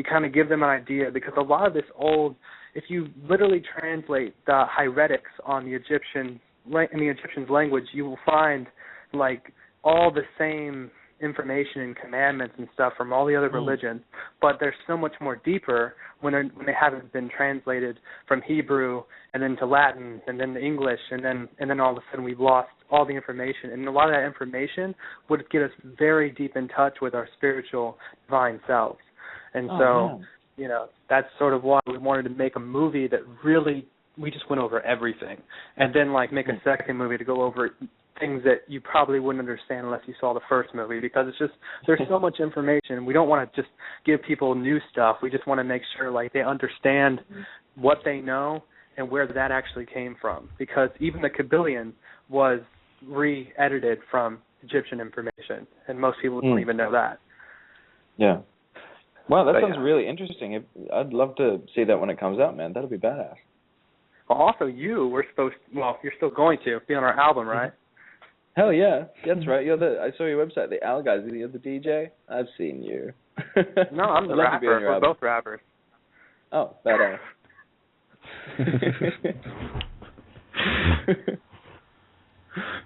kind of give them an idea, because a lot of this old, if you literally translate the hieratics on the Egyptians' language, you will find like all the same information and commandments and stuff from all the other religions, but they're so much more deeper when they haven't been translated from Hebrew and then to Latin and then to English, and then all of a sudden we've lost all the information, and a lot of that information would get us very deep in touch with our spiritual divine selves. And that's sort of why we wanted to make a movie that really, we just went over everything, and then like make a second movie to go over things that you probably wouldn't understand unless you saw the first movie, because it's just, there's so much information. We don't want to just give people new stuff. We just want to make sure like they understand what they know and where that actually came from, because even the Kabbalion was re-edited from Egyptian information, and most people don't even know that. Yeah. Wow, that sounds really interesting. I'd love to see that when it comes out, man. That'll be badass. Well, also you're still going to be on our album, right? Hell yeah, that's right. I saw your website, the Owl Guys. You're the DJ. I've seen you. No, I'm the rapper. We're both rappers. Oh, badass.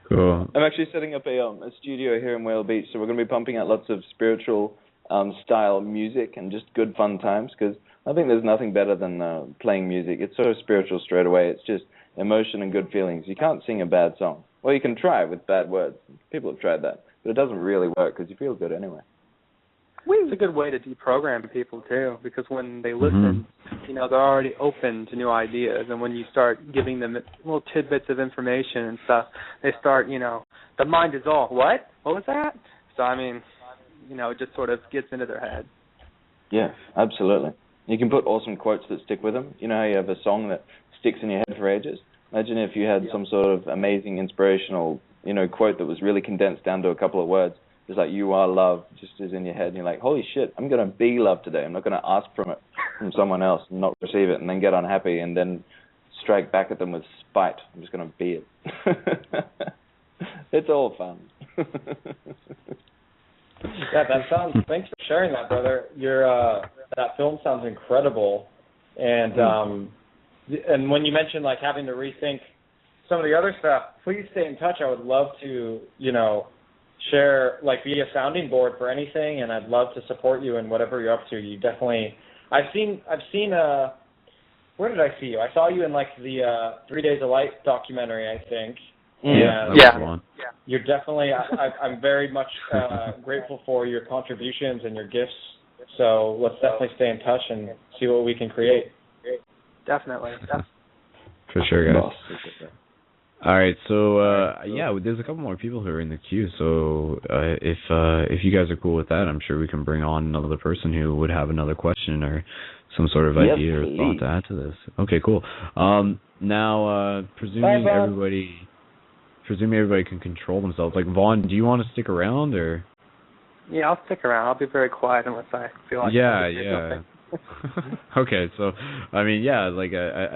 Cool. I'm actually setting up a studio here in Whale Beach, so we're going to be pumping out lots of spiritual style music and just good fun times, because I think there's nothing better than playing music. It's so spiritual straight away. It's just emotion and good feelings. You can't sing a bad song. Well, you can try with bad words. People have tried that, but it doesn't really work because you feel good anyway. It's a good way to deprogram people too, because when they listen, they're already open to new ideas, and when you start giving them little tidbits of information and stuff, they start, the mind is all, what was that? So it just sort of gets into their head. Yeah, absolutely. You can put awesome quotes that stick with them. You know how you have a song that sticks in your head for ages? Imagine if you had some sort of amazing, inspirational, quote that was really condensed down to a couple of words. It's like, you are love, just is in your head. And you're like, holy shit, I'm going to be love today. I'm not going to ask from someone else and not receive it and then get unhappy and then strike back at them with spite. I'm just going to be it. It's all fun. Thanks for sharing that, brother. That film sounds incredible. And when you mentioned like having to rethink some of the other stuff, please stay in touch. I would love to, share, like, be a sounding board for anything, and I'd love to support you in whatever you're up to. You definitely, I've seen where did I see you? I saw you in like the 3 Days of Light documentary, I think. Yeah. You're definitely, I'm very much grateful for your contributions and your gifts. So let's definitely stay in touch and see what we can create. Definitely. For sure, guys. All right, so there's a couple more people who are in the queue. So if you guys are cool with that, I'm sure we can bring on another person who would have another question or some sort of idea or thought to add to this. Okay, cool. Now, presuming everybody can control themselves. Like, Vaughn, do you want to stick around or? Yeah, I'll stick around. I'll be very quiet unless I feel like something. Okay, so I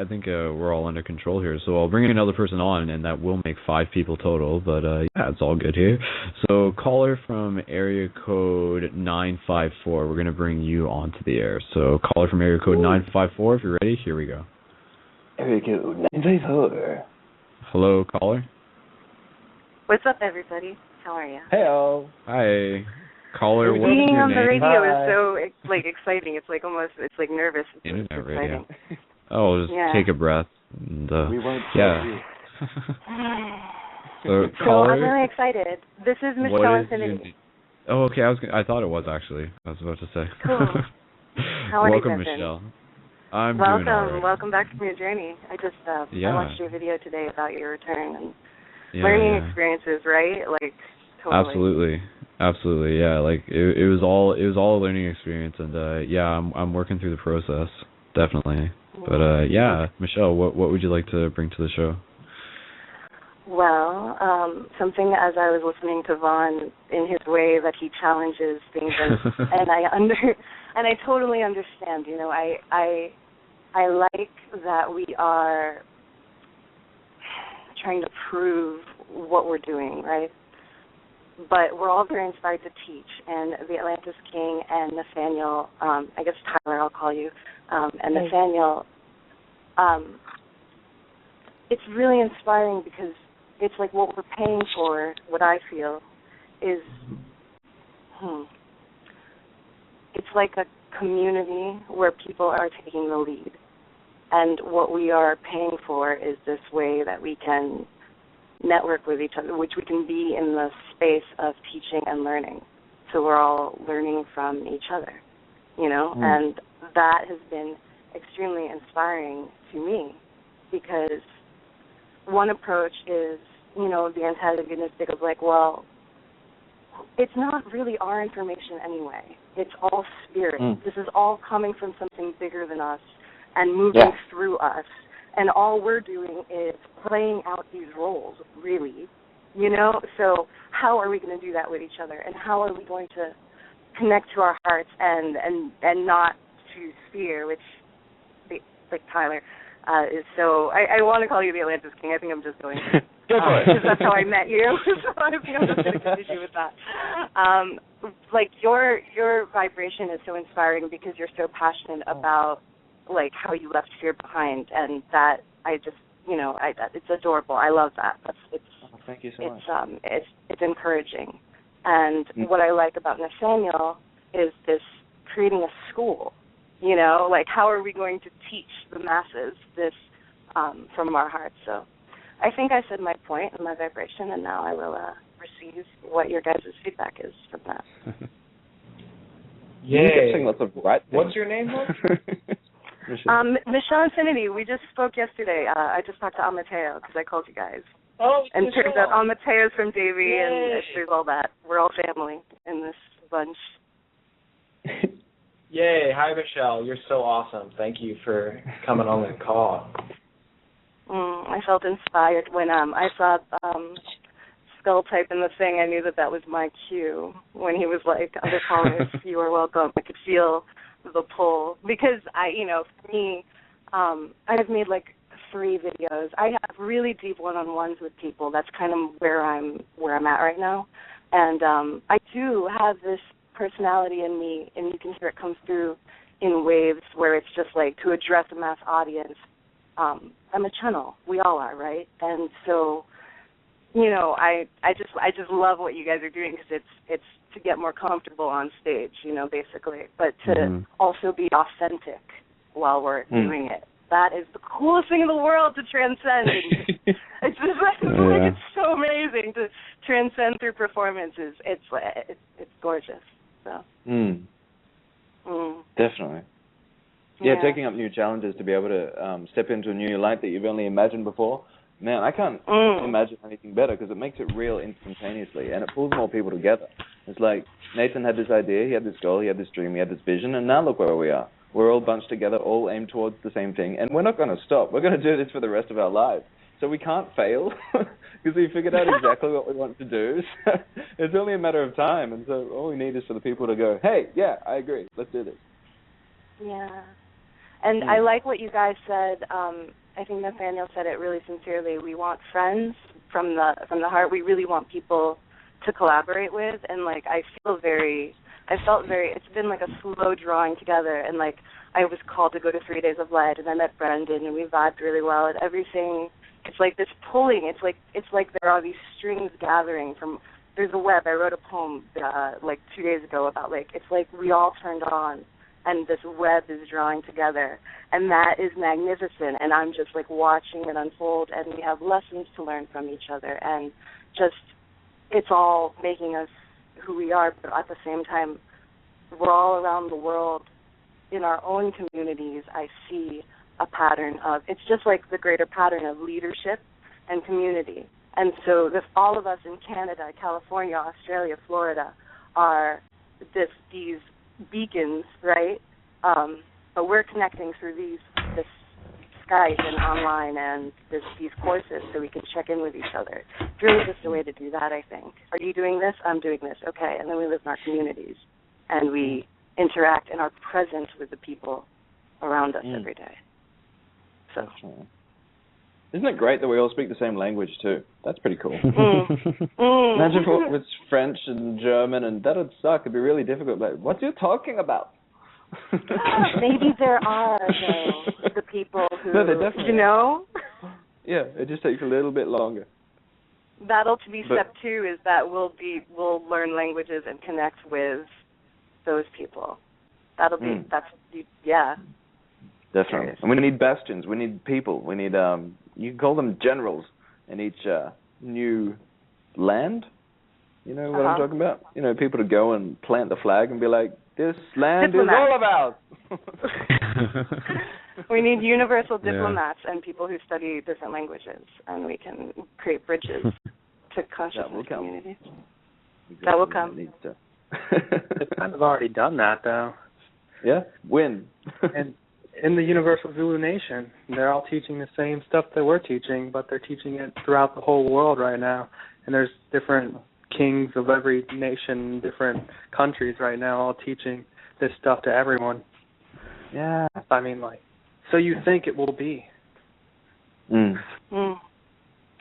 think we're all under control here. So I'll bring another person on, and that will make 5 people total. But it's all good here. So caller from area code 954, we're gonna bring you onto the air. So caller from area code 954, if you're ready, here we go. Area code 954. Hello, caller. What's up, everybody? How are you? Hello. Hi. Caller, what's being your on the name? radio is so exciting. It's like almost nervous. Internet radio. Oh, just take a breath. And, we won't you. So caller, I'm really excited. This is Michelle Infinity. Oh, okay. I thought it was actually. I was about to say. Cool. How are Welcome, you, Michelle. I'm welcome, doing all right. Welcome back from your journey. I just I watched your video today about your return and learning experiences, right? Like totally. Absolutely, yeah. Like it was all a learning experience, and I'm working through the process, definitely. But Michelle, what would you like to bring to the show? Well, something as I was listening to Vaughn in his way that he challenges things, and I totally understand. I like that we are trying to prove what we're doing, right? But we're all very inspired to teach, and the Atlantis King and Nathaniel, I guess Tyler, I'll call you, and Nathaniel, it's really inspiring because it's like what we're paying for, what I feel, is, it's like a community where people are taking the lead. And what we are paying for is this way that we can network with each other, which we can be in the space of teaching and learning. So we're all learning from each other, and that has been extremely inspiring to me because one approach is, the antagonistic of like, well, it's not really our information anyway. It's all spirit. This is all coming from something bigger than us and moving through us. And all we're doing is playing out these roles, really, So how are we going to do that with each other? And how are we going to connect to our hearts and not to fear, which, like Tyler, is so... I want to call you the Atlantis King. I think I'm just going Go for it. Because that's how I met you. So I'm just going to continue with that. Like your vibration is so inspiring because you're so passionate about like how you left fear behind, and that I just it's adorable. I love that. Thank you so much. It's encouraging, and what I like about Nathaniel is this creating a school. Like how are we going to teach the masses this from our hearts? So I think I said my point and my vibration, and now I will receive what your guys' feedback is from that. Yay. Lots of right things. What's your name, Michelle Infinity. We just spoke yesterday. I just talked to Amateo because I called you guys. Oh, and it turns out Amateo's from Davie, Yay. and there's all that. We're all family in this bunch. Yay. Hi, Michelle. You're so awesome. Thank you for coming on the call. I felt inspired when I saw Skull type in the thing. I knew that was my cue when he was like, other callers, you are welcome. I could feel the pull because for me, I've made like 3 videos. I have really deep one-on-ones with people. That's kind of where I'm at right now. And I do have this personality in me, and you can hear it come through in waves where it's just like to address a mass audience. I'm a channel. We all are, right? And so, I just love what you guys are doing because it's to get more comfortable on stage, basically, but to also be authentic while we're doing it. That is the coolest thing in the world to transcend. It's just it's so amazing to transcend through performances. It's gorgeous. So. Definitely. Yeah, taking up new challenges to be able to step into a new light that you've only imagined before. Man, I can't imagine anything better because it makes it real instantaneously and it pulls more people together. It's like Nathan had this idea, he had this goal, he had this dream, he had this vision, and now look where we are. We're all bunched together, all aimed towards the same thing, and we're not going to stop. We're going to do this for the rest of our lives. So we can't fail because we figured out exactly what we want to do. So it's only a matter of time, and so all we need is for the people to go, hey, yeah, I agree, let's do this. Yeah. And I like what you guys said. I think Nathaniel said it really sincerely. We want friends from the heart. We really want people to collaborate with. And like I felt very. It's been like a slow drawing together. And like I was called to go to 3 Days of Light, and I met Brendon, and we vibed really well. And everything. It's like this pulling. It's like there are these strings gathering from. There's a web. I wrote a poem like 2 days ago about like it's like we all turned on. And this web is drawing together, and that is magnificent. And I'm just like watching it unfold, and we have lessons to learn from each other, and just it's all making us who we are. But at the same time, we're all around the world in our own communities. I see a pattern of it's just like the greater pattern of leadership and community. And so, all of us in Canada, California, Australia, Florida are these beacons, right? But we're connecting through this Skype and online and these courses so we can check in with each other. It's really just a way to do that, I think. Are you doing this? I'm doing this. Okay. And then we live in our communities and we interact and are present with the people around us every day. So. Isn't it great that we all speak the same language too? That's pretty cool. Imagine if it was French and German, and that would suck. It'd be really difficult. Like, what are you talking about? Maybe there are, though, the people who, no, they definitely are. Yeah, it just takes a little bit longer. That'll be step 2 is that we'll learn languages and connect with those people. That'll be, yeah. Definitely. And we need bastions. We need people. We need, you can call them generals in each new land. You know what I'm talking about? You know, people to go and plant the flag and be like, this land is all about. We need universal diplomats and people who study different languages, and we can create bridges to consciousness communities. Exactly. That will come. They've kind of already done that, though. Yeah? When? And in the Universal Zulu Nation, they're all teaching the same stuff that we're teaching, but they're teaching it throughout the whole world right now. And there's different kings of every nation, different countries right now, all teaching this stuff to everyone. Yeah. I mean, like, so you think it will be.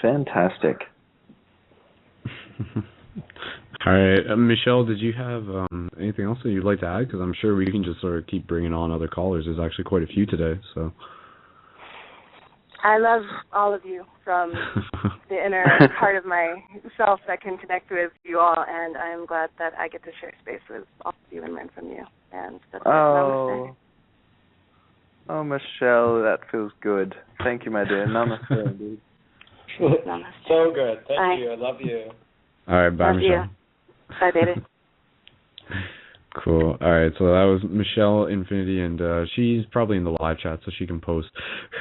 Fantastic. All right, Michelle, did you have anything else that you'd like to add? Because I'm sure we can just sort of keep bringing on other callers. There's actually quite a few today, so. I love all of you from the inner part of myself that can connect with you all, and I'm glad that I get to share space with all of you and learn from you. And that's namaste. Oh, Michelle, that feels good. Thank you, my dear. Namaste, dude. Namaste. So good. Thank Bye. you. I love you. All right, bye, love Michelle. You. Bye, baby. Cool. All right, so that was Michelle Infinity, and she's probably in the live chat, so she can post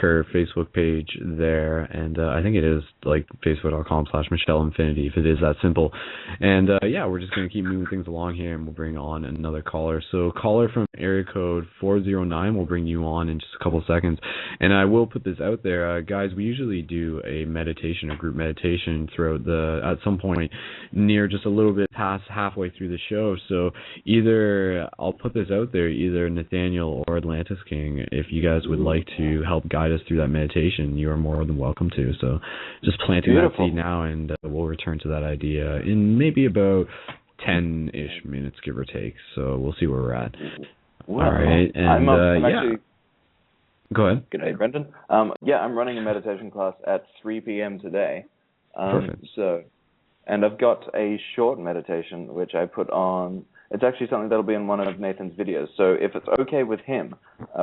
her Facebook page there, and I think it is like facebook.com/Michelle Infinity, if it is that simple. And yeah, we're just going to keep moving things along here, and we'll bring on another caller. So caller from area code 409, we'll bring you on in just a couple seconds. And I will put this out there, guys, we usually do a meditation, a group meditation throughout at some point near just a little bit past halfway through the show. So either I'll put this out there, either Nathaniel or Atlantis King, if you guys would like to help guide us through that meditation, you are more than welcome to. So just planting that seed now, and we'll return to that idea in maybe about 10-ish minutes, give or take. So we'll see where we're at. Wow. All right. And I'm actually... Go ahead. Good day, Brendon. Yeah, I'm running a meditation class at 3 p.m. today. Perfect. And I've got a short meditation, which I put on... It's actually something that'll be in one of Nathan's videos. So if it's okay with him,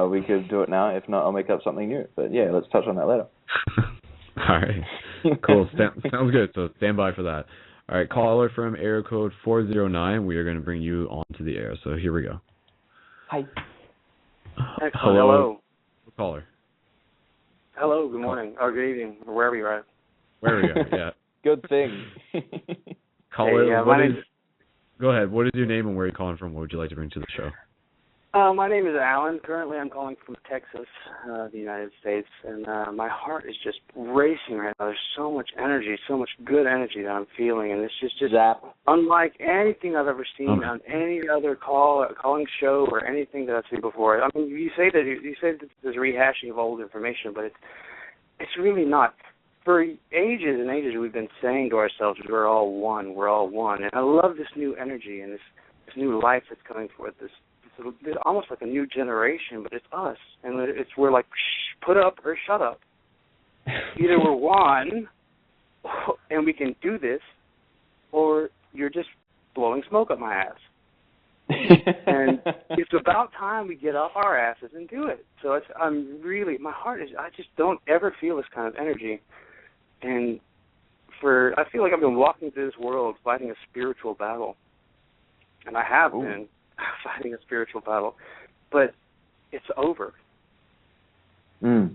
we could do it now. If not, I'll make up something new. But yeah, let's touch on that later. All right. Cool. Sounds good. So stand by for that. All right. Caller from area code 409. We are going to bring you onto the air. So here we go. Hi. Hello. Caller. Hello. Good morning. Or good evening. Or wherever you're at. Where we go. Yeah. Good thing. Caller. Hey, yeah, Go ahead. What is your name and where are you calling from? What would you like to bring to the show? My name is Alan. Currently, I'm calling from Texas, the United States, and my heart is just racing right now. There's so much energy, so much good energy that I'm feeling, and it's just unlike anything I've ever seen on any other calling show or anything that I've seen before. I mean, you say that there's rehashing of old information, but it's really not. For ages and ages, we've been saying to ourselves, we're all one, we're all one. And I love this new energy and this new life that's coming forth, this almost like a new generation, but it's us. And we're like, put up or shut up. Either we're one, and we can do this, or you're just blowing smoke up my ass. And it's about time we get off our asses and do it. So my heart is, I just don't ever feel this kind of energy. And I feel like I've been walking through this world fighting a spiritual battle. And I have been fighting a spiritual battle. But it's over. The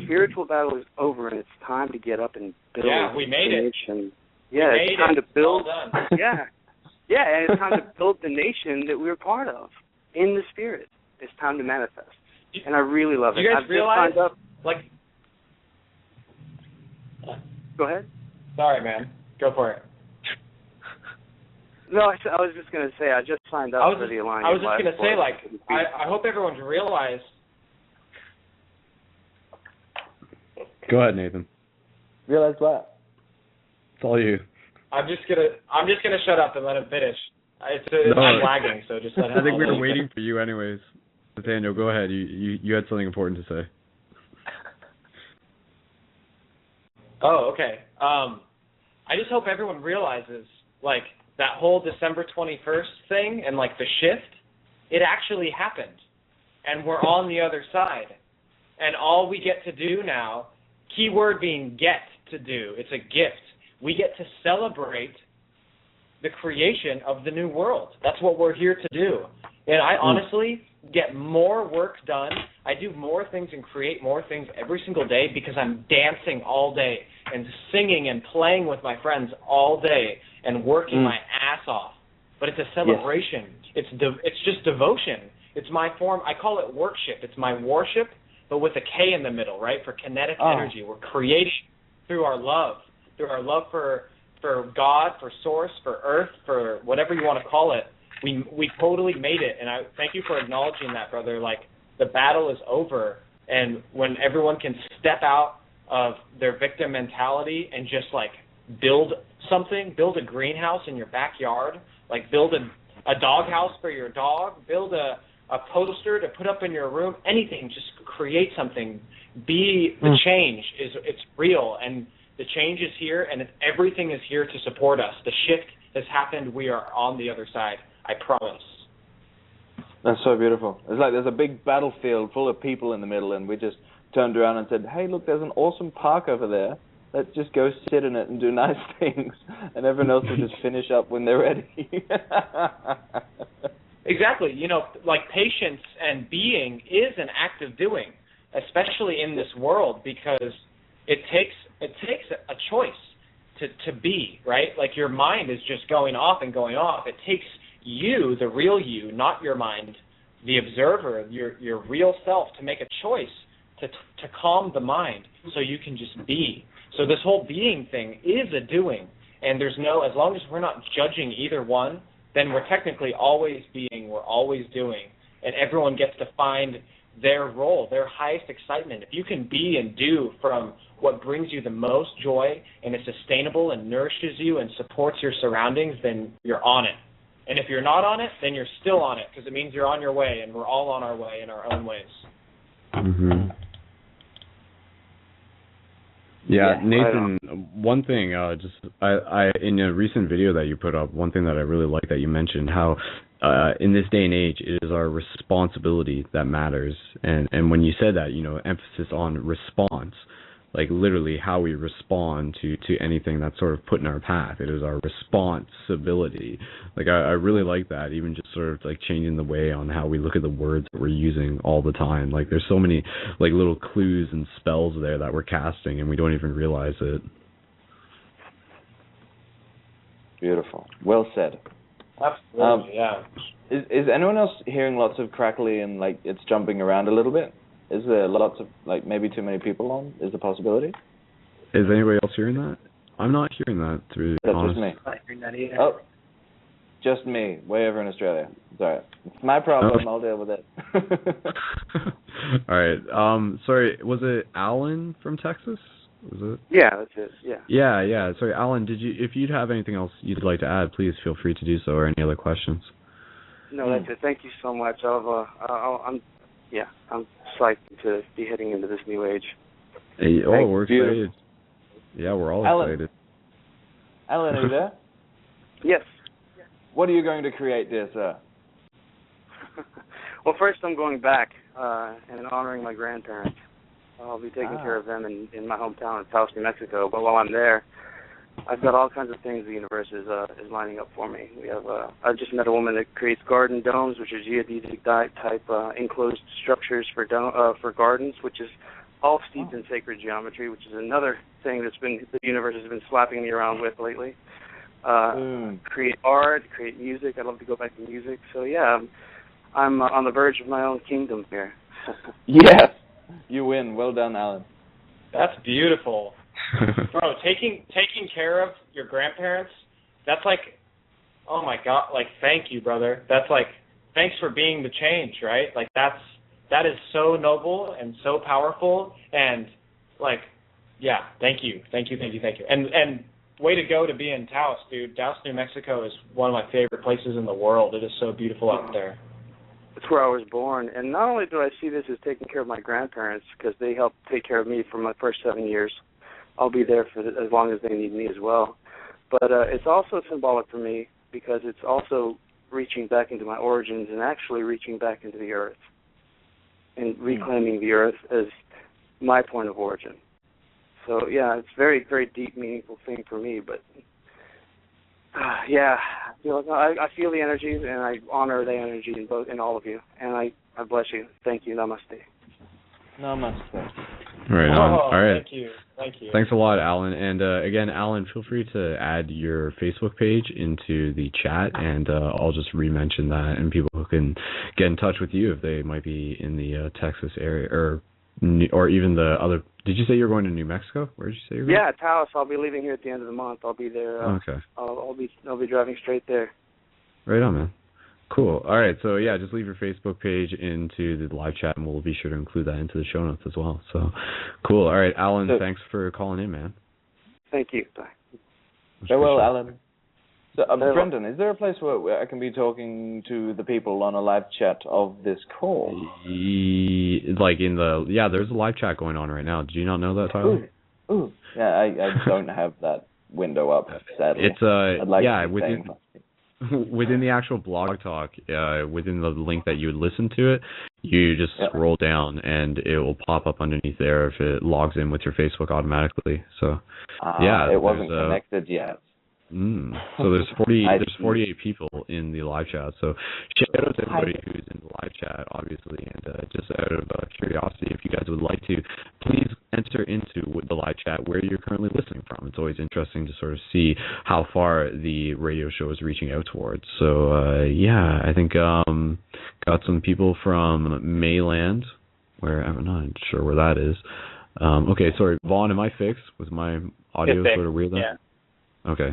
spiritual battle is over, and it's time to get up and build. Yeah, we made it. Yeah, it's time to build. Well done. Yeah, and it's time to build the nation that we're part of in the spirit. It's time to manifest. And I really love it. You guys realize, just signed up. Go ahead. Sorry, man. Go for it. No, I was just going to say, I just signed up for the Alliance. I was just going to say, I hope everyone's realized. Go ahead, Nathan. Realize what? It's all you. I'm just gonna shut up and let him finish. I'm lagging, so just let him. I think we were waiting for you, anyways. Nathaniel, go ahead. You had something important to say. Oh, okay. I just hope everyone realizes, like, that whole December 21st thing and, like, the shift, it actually happened. And we're on the other side. And all we get to do now, keyword being get to do, it's a gift. We get to celebrate the creation of the new world. That's what we're here to do. And I honestly get more work done. I do more things and create more things every single day because I'm dancing all day and singing and playing with my friends all day and working my ass off. But it's a celebration. Yes. It's just devotion. It's my form. I call it worship. It's my worship, but with a K in the middle, right, for kinetic energy. We're creating through our love for God, for Source, for Earth, for whatever you want to call it. We totally made it, and I thank you for acknowledging that, brother. Like, the battle is over, and when everyone can step out of their victim mentality and just like build something, build a greenhouse in your backyard, like build a doghouse for your dog, build a poster to put up in your room, anything, just create something. Be the change. It's real, and the change is here, and everything is here to support us. The shift has happened. We are on the other side. I promise. That's so beautiful. It's like there's a big battlefield full of people in the middle, and we just turned around and said, hey, look, there's an awesome park over there. Let's just go sit in it and do nice things, and everyone else will just finish up when they're ready. Exactly. You know, like patience and being is an act of doing, especially in this world, because it takes a choice to be, right? Like your mind is just going off and going off. It takes you, the real you, not your mind, the observer, your real self, to make a choice to calm the mind so you can just be. So this whole being thing is a doing, and there's no, as long as we're not judging either one, then we're technically always being, we're always doing, and everyone gets to find their role, their highest excitement. If you can be and do from what brings you the most joy and is sustainable and nourishes you and supports your surroundings, then you're on it. And if you're not on it, then you're still on it, because it means you're on your way, and we're all on our way in our own ways. Mm-hmm. Yeah, Nathan, one thing, I in a recent video that you put up, one thing that I really like that you mentioned, how in this day and age, it is our responsibility that matters. And when you said that, you know, emphasis on response, like literally how we respond to anything that's sort of put in our path. It is our responsibility. Like I really like that, even just sort of like changing the way on how we look at the words that we're using all the time. Like there's so many like little clues and spells there that we're casting and we don't even realize it. Beautiful. Well said. Absolutely, yeah. Is anyone else hearing lots of crackly and like it's jumping around a little bit? Is there lots of, like, maybe too many people on? Is the possibility? Is anybody else hearing that? I'm not hearing that, to be honest. Just me. I'm not hearing that either. Oh, just me, way over in Australia. It's all right. It's my problem. I'll deal with it. All right. Sorry, was it Alan from Texas? Was it? Yeah, that's it. Yeah. Yeah. Sorry, Alan. If you'd have anything else you'd like to add, please feel free to do so, or any other questions. No, that's it. Thank you so much. I'm psyched to be heading into this new age. Hey, we're excited. Yeah, we're all excited. Alan, are you there? Yes. What are you going to create, dear sir? Well, first I'm going back and honoring my grandparents. I'll be taking care of them in my hometown of Taos, New Mexico. But while I'm there, I've got all kinds of things the universe is lining up for me. We have I've just met a woman that creates garden domes, which are geodesic type enclosed structures for gardens, which is all steeped in sacred geometry, which is another thing the universe has been slapping me around with lately. Create art, create music. I'd love to go back to music. So yeah, I'm on the verge of my own kingdom here. Yes, you win. Well done, Alan. That's beautiful. Bro, taking care of your grandparents, that's like, oh my God, like, thank you, brother. That's like, thanks for being the change, right? Like, that is so noble and so powerful, and like, yeah, thank you. And way to go to be in Taos, dude. Taos, New Mexico is one of my favorite places in the world. It is so beautiful out there. It's where I was born, and not only do I see this as taking care of my grandparents, because they helped take care of me for my first 7 years, I'll be there for as long as they need me as well. But it's also symbolic for me because it's also reaching back into my origins and actually reaching back into the earth and reclaiming the earth as my point of origin. So, yeah, it's a very, very deep, meaningful thing for me. But, yeah, I feel the energy, and I honor the energy in all of you. And I bless you. Thank you. Namaste. Namaste. Right on. All right. Thank you. Thanks a lot, Alan. And again, Alan, feel free to add your Facebook page into the chat, and I'll just re-mention that, and people can get in touch with you if they might be in the Texas area, or even the other. Did you say you're going to New Mexico? Where did you say you're going? Yeah, Taos. I'll be leaving here at the end of the month. I'll be there. Okay. I'll be driving straight there. Right on, man. Cool. All right. So yeah, just leave your Facebook page into the live chat, and we'll be sure to include that into the show notes as well. So cool. All right, Alan. Thanks for calling in, man. Thank you. Bye. Farewell, Alan. So, Brendon, is there a place where I can be talking to the people on a live chat of this call? There's a live chat going on right now. Did you not know that, Tyler? Ooh. Yeah, I don't have that window up, sadly. It's within the actual blog talk, within the link that you would listen to it, you just scroll down and it will pop up underneath there if it logs in with your Facebook automatically. So it wasn't connected yet. So there's 48 people in the live chat. So shout out to everybody who's in the live chat, obviously, and just out of curiosity, if you guys would like to, please enter into the live chat where you're currently listening from. It's always interesting to sort of see how far the radio show is reaching out towards. So I think got some people from Mayland, where I'm not sure where that is. Okay, sorry, Vaughn, am I fixed? Was my audio sort of weird then? Yeah. Okay,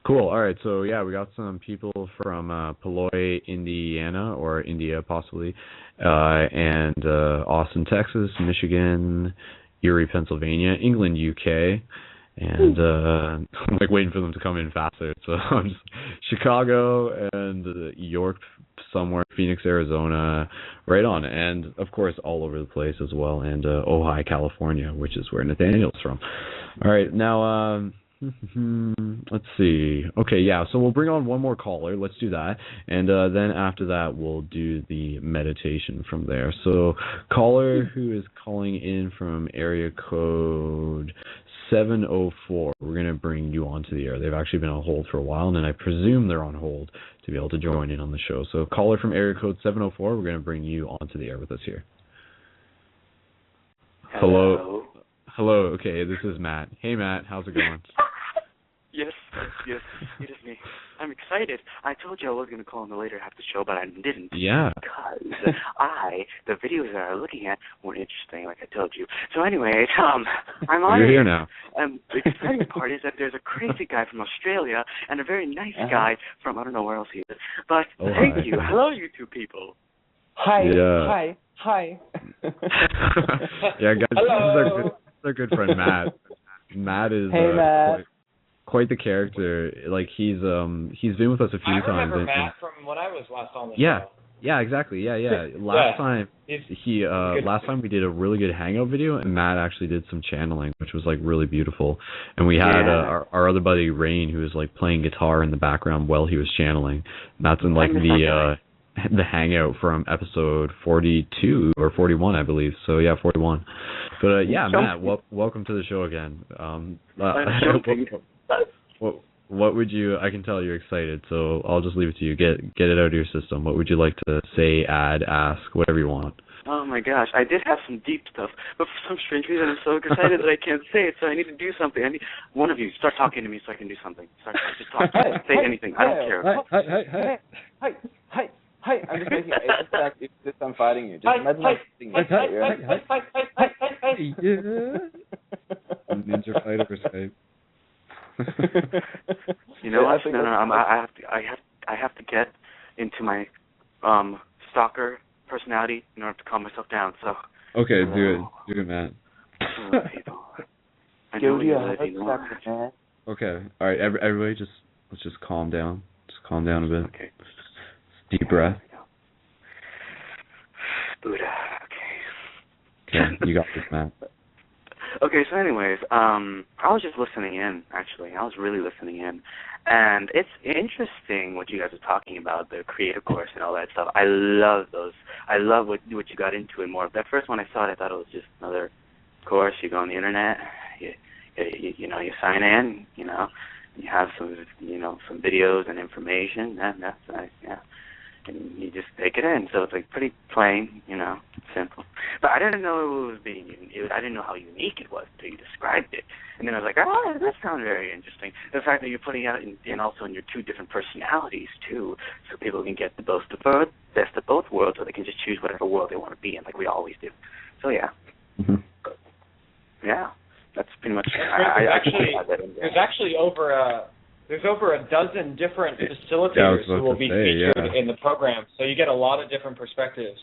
cool. All right, so yeah, we got some people from Peloy, Indiana, or India possibly, and Austin, Texas, Michigan, Erie, Pennsylvania, England, UK, and I'm like waiting for them to come in faster. So I'm just Chicago and York somewhere, Phoenix, Arizona, right on, and of course all over the place as well, and Ojai, California, which is where Nathaniel's from. All right, now. Let's see. Okay, yeah, so we'll bring on one more caller. Let's do that. And then after that, we'll do the meditation from there. So caller who is calling in from area code 704, we're going to bring you onto the air. They've actually been on hold for a while, and I presume they're on hold to be able to join in on the show. So caller from area code 704, we're going to bring you onto the air with us here. Hello. Okay, this is Matt. Hey, Matt, how's it going? Yes, it is me. I'm excited. I told you I was going to call in the later half of the show, but I didn't. Yeah. Because the videos that I was looking at weren't interesting, like I told you. So anyways, I'm on You're here now. The exciting part is that there's a crazy guy from Australia and a very nice guy from, I don't know where else he is. But thank you. Hello, you two people. Hi. Yeah. Hi. Yeah, guys, hello. This is our good friend Matt. Matt is quite the character. Like he's been with us a few times. I remember Matt from when I was last on the show. Yeah, exactly. Yeah. Last time we did a really good hangout video, and Matt actually did some channeling, which was like really beautiful. And we had our other buddy Rain, who was like playing guitar in the background while he was channeling. And that's in like the hangout from episode 42 or 41, I believe. So yeah, 41. But Matt, welcome to the show again. What would you? I can tell you're excited, so I'll just leave it to you. Get it out of your system. What would you like to say, add, ask, whatever you want? Oh my gosh, I did have some deep stuff, but for some strange reason I'm so excited that I can't say it, so I need to do something. I need one of you start talking to me so I can do something. Just talk. Say anything. I don't care. Hi, I'm just making eye contact. It's just I'm fighting you. Just imagine I'm sitting next to you. Ninja fight over Skype. You know what? No. I have to get into my stalker personality in order to calm myself down. So. Okay, do it, Matt. I know you're living on. Okay, all right, everybody, let's just calm down. Just calm down a bit. Okay. Deep breath. Buddha. Okay, you got this, Matt. Okay, so anyways, I was just listening in, actually. I was really listening in. And it's interesting what you guys are talking about, the creator course and all that stuff. I love those. I love what you got into and more. That first one I saw it, I thought it was just another course. You go on the internet, you sign in, you have some videos and information. That's nice, yeah. And you just take it in. So it's like pretty plain, simple. But I didn't know I didn't know how unique it was until you described it. And then I was like, oh, that sounds very interesting. The fact that you're putting out in also in your two different personalities too, so people can get the best of both worlds, so they can just choose whatever world they want to be in, like we always do. So yeah. Mm-hmm. Yeah. That's pretty much there's actually over there's over a dozen different facilitators who will be featured in the program, so you get a lot of different perspectives.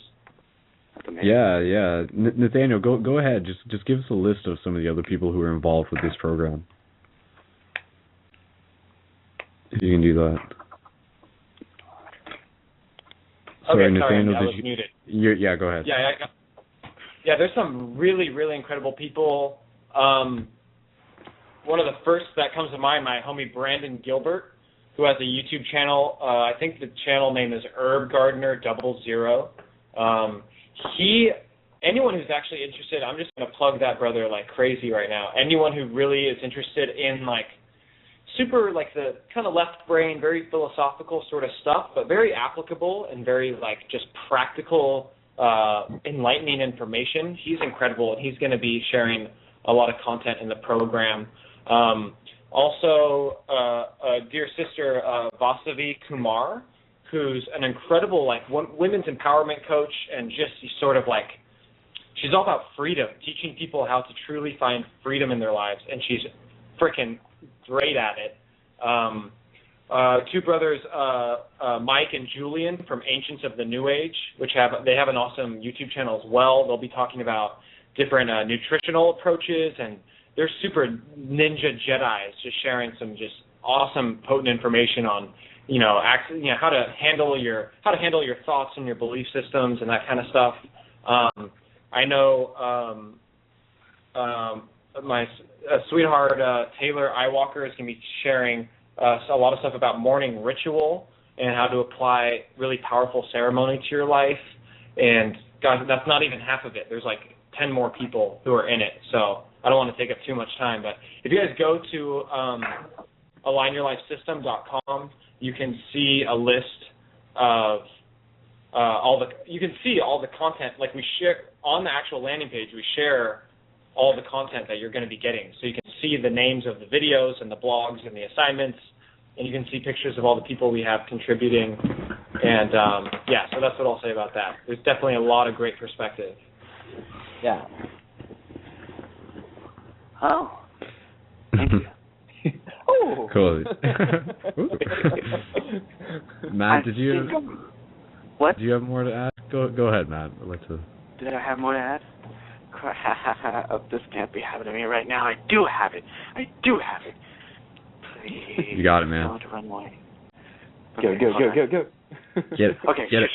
Yeah. Nathaniel, go ahead. Just give us a list of some of the other people who are involved with this program. If you can do that. Sorry, Nathaniel, I was muted. Yeah, go ahead. Yeah, there's some really, really incredible people. One of the first that comes to mind, my homie Brendon Gilbert, who has a YouTube channel. I think the channel name is Herb Gardener 00. Anyone who's actually interested, I'm just going to plug that brother like crazy right now. Anyone who really is interested in like super like the kind of left brain, very philosophical sort of stuff, but very applicable and very like just practical, enlightening information. He's incredible, and he's going to be sharing a lot of content in the program. Also, a dear sister, Vasavi Kumar, who's an incredible like women's empowerment coach, and just sort of like she's all about freedom, teaching people how to truly find freedom in their lives, and she's freaking great at it. Two brothers, Mike and Julian from Ancients of the New Age, they have an awesome YouTube channel as well. They'll be talking about different nutritional approaches, and they're super ninja Jedis, just sharing some just awesome, potent information on how to handle your thoughts and your belief systems and that kind of stuff. I know my sweetheart Taylor Eyewalker is going to be sharing a lot of stuff about morning ritual and how to apply really powerful ceremony to your life. And guys, that's not even half of it. There's like 10 more people who are in it. So I don't want to take up too much time, but if you guys go to alignyourlifesystem.com, you can see a list of all the content. Like we share on the actual landing page, we share all the content that you're going to be getting. So you can see the names of the videos and the blogs and the assignments, and you can see pictures of all the people we have contributing. And so that's what I'll say about that. There's definitely a lot of great perspective. Yeah. Oh. Thank you. Oh. Cool. Matt, did you have more to add? Go ahead, Matt. Did I have more to add? Oh, this can't be happening to me right now. I do have it. Please. You got it, man. Don't run away. Okay, go. Get it. Okay. Get it.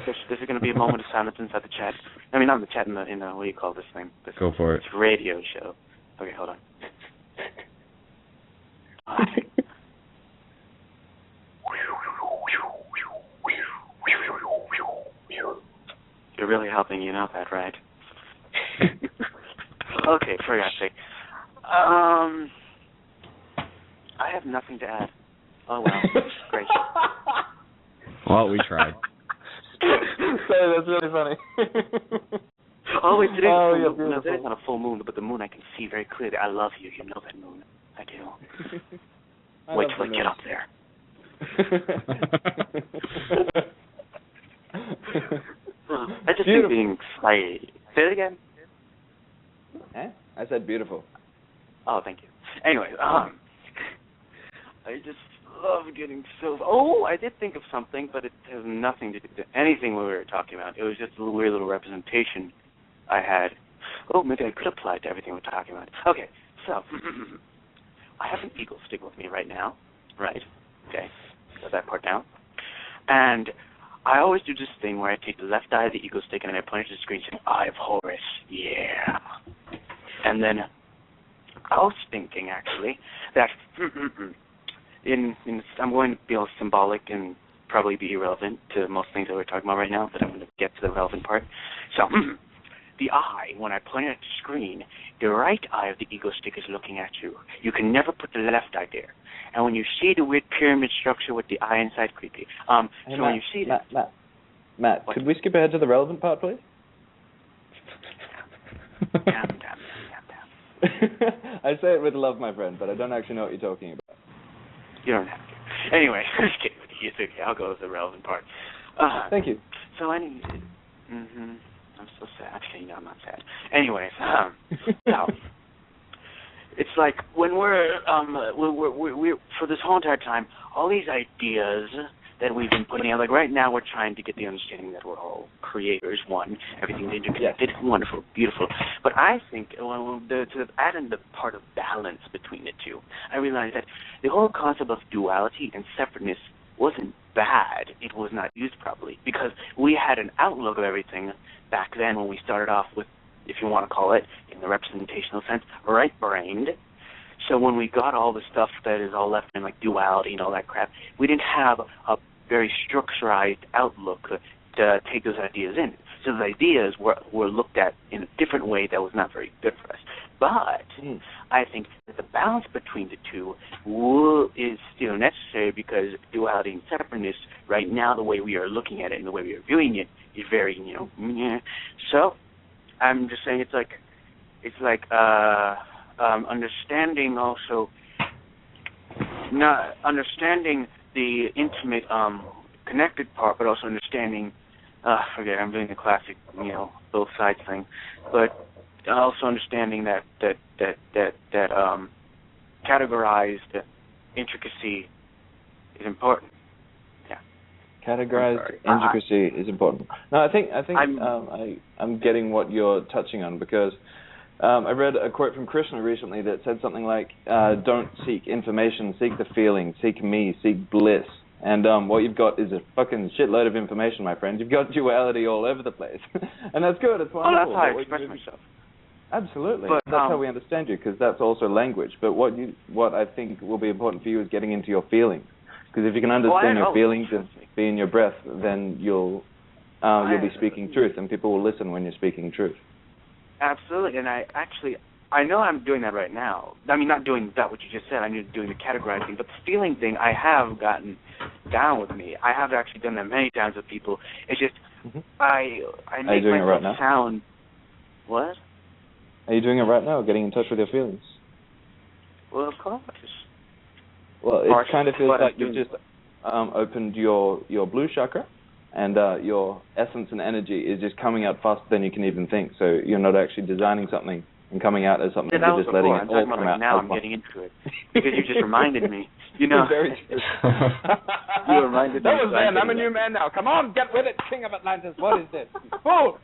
This is going to be a moment of silence inside the chat. I mean, not in the chat, in the what do you call this thing? Go for it. This radio show. Okay, hold on. You're really helping, you know that, right? Okay, for God's sake. I have nothing to add. Oh, well. Great. Well, we tried. Sorry, that's really funny. Oh, wait, today's not a full moon, but the moon I can see very clearly. I love you. You know that moon. I do. Wait till I get up there. I just think being slightly... Say it again. I said beautiful. Oh, thank you. Anyway, I just love getting so... Oh, I did think of something, but it has nothing to do with anything we were talking about. It was just a weird little representation I had. Oh, maybe I could apply it to everything we're talking about. Okay, so I have an eagle stick with me right now. Right. Okay. Got that part down. And I always do this thing where I take the left eye of the eagle stick and I point it to the screen saying, Eye of Horus. Yeah. And then I was thinking, actually, that I'm going to be all symbolic and probably be irrelevant to most things that we're talking about right now, but I'm going to get to the relevant part. So, the eye, when I point it at the screen, the right eye of the eagle stick is looking at you. You can never put the left eye there. And when you see the weird pyramid structure with the eye inside, creepy. Hey, so Matt, when you see that... Matt, could we skip ahead to the relevant part, please? Damn. I say it with love, my friend, but I don't actually know what you're talking about. You don't have to. Anyway, just kidding with you. It's okay. I'll go with the relevant part. Thank you. So anyway, I'm so sad. Actually, no, I'm not sad. Anyways, so it's like when we're for this whole entire time, all these ideas that we've been putting out, like right now we're trying to get the understanding that we're all creators, one, everything's interconnected, wonderful, beautiful. But I think to add in the part of balance between the two, I realized that the whole concept of duality and separateness wasn't bad. It was not used properly because we had an outlook of everything back then when we started off with, if you want to call it, in the representational sense, right-brained. So when we got all the stuff that is all left in, like duality and all that crap, we didn't have a very structured outlook to take those ideas in. So the ideas were looked at in a different way that was not very good for us. But I think that the balance between the two is still necessary because duality and separateness, right now, the way we are looking at it and the way we are viewing it is very, So I'm just saying it's like understanding also, not understanding the intimate, connected part, but also understanding. Forget, I'm doing the classic, both sides thing, but also understanding that categorized intricacy is important. Yeah. Categorized intricacy is important. No, I think I'm getting what you're touching on because I read a quote from Krishna recently that said something like, "Don't seek information, seek the feeling, seek me, seek bliss." And what you've got is a fucking shitload of information, my friend. You've got duality all over the place, and that's good. It's wonderful. Oh, that's how I express myself. Absolutely, but that's how we understand you, because that's also language. But what I think will be important for you is getting into your feelings, because if you can understand your feelings and be in your breath, then you'll be speaking truth, and people will listen when you're speaking truth. Absolutely, and I know I'm doing that right now. I mean, not doing that what you just said. I'm doing the categorizing, but the feeling thing I have gotten down with me. I have actually done that many times with people. It's just I make myself sound. What? Are you doing it right now? Getting in touch with your feelings? Well, of course. Well, it kind of feels like you've just opened your blue chakra, and your essence and energy is just coming out faster than you can even think. So you're not actually designing something and coming out as something. You're just letting it all come out. Now I'm getting into it because you just reminded me. Very true. You reminded me. That was then. I'm a new man now. Come on, get with it, King of Atlantis. What is this? Oh,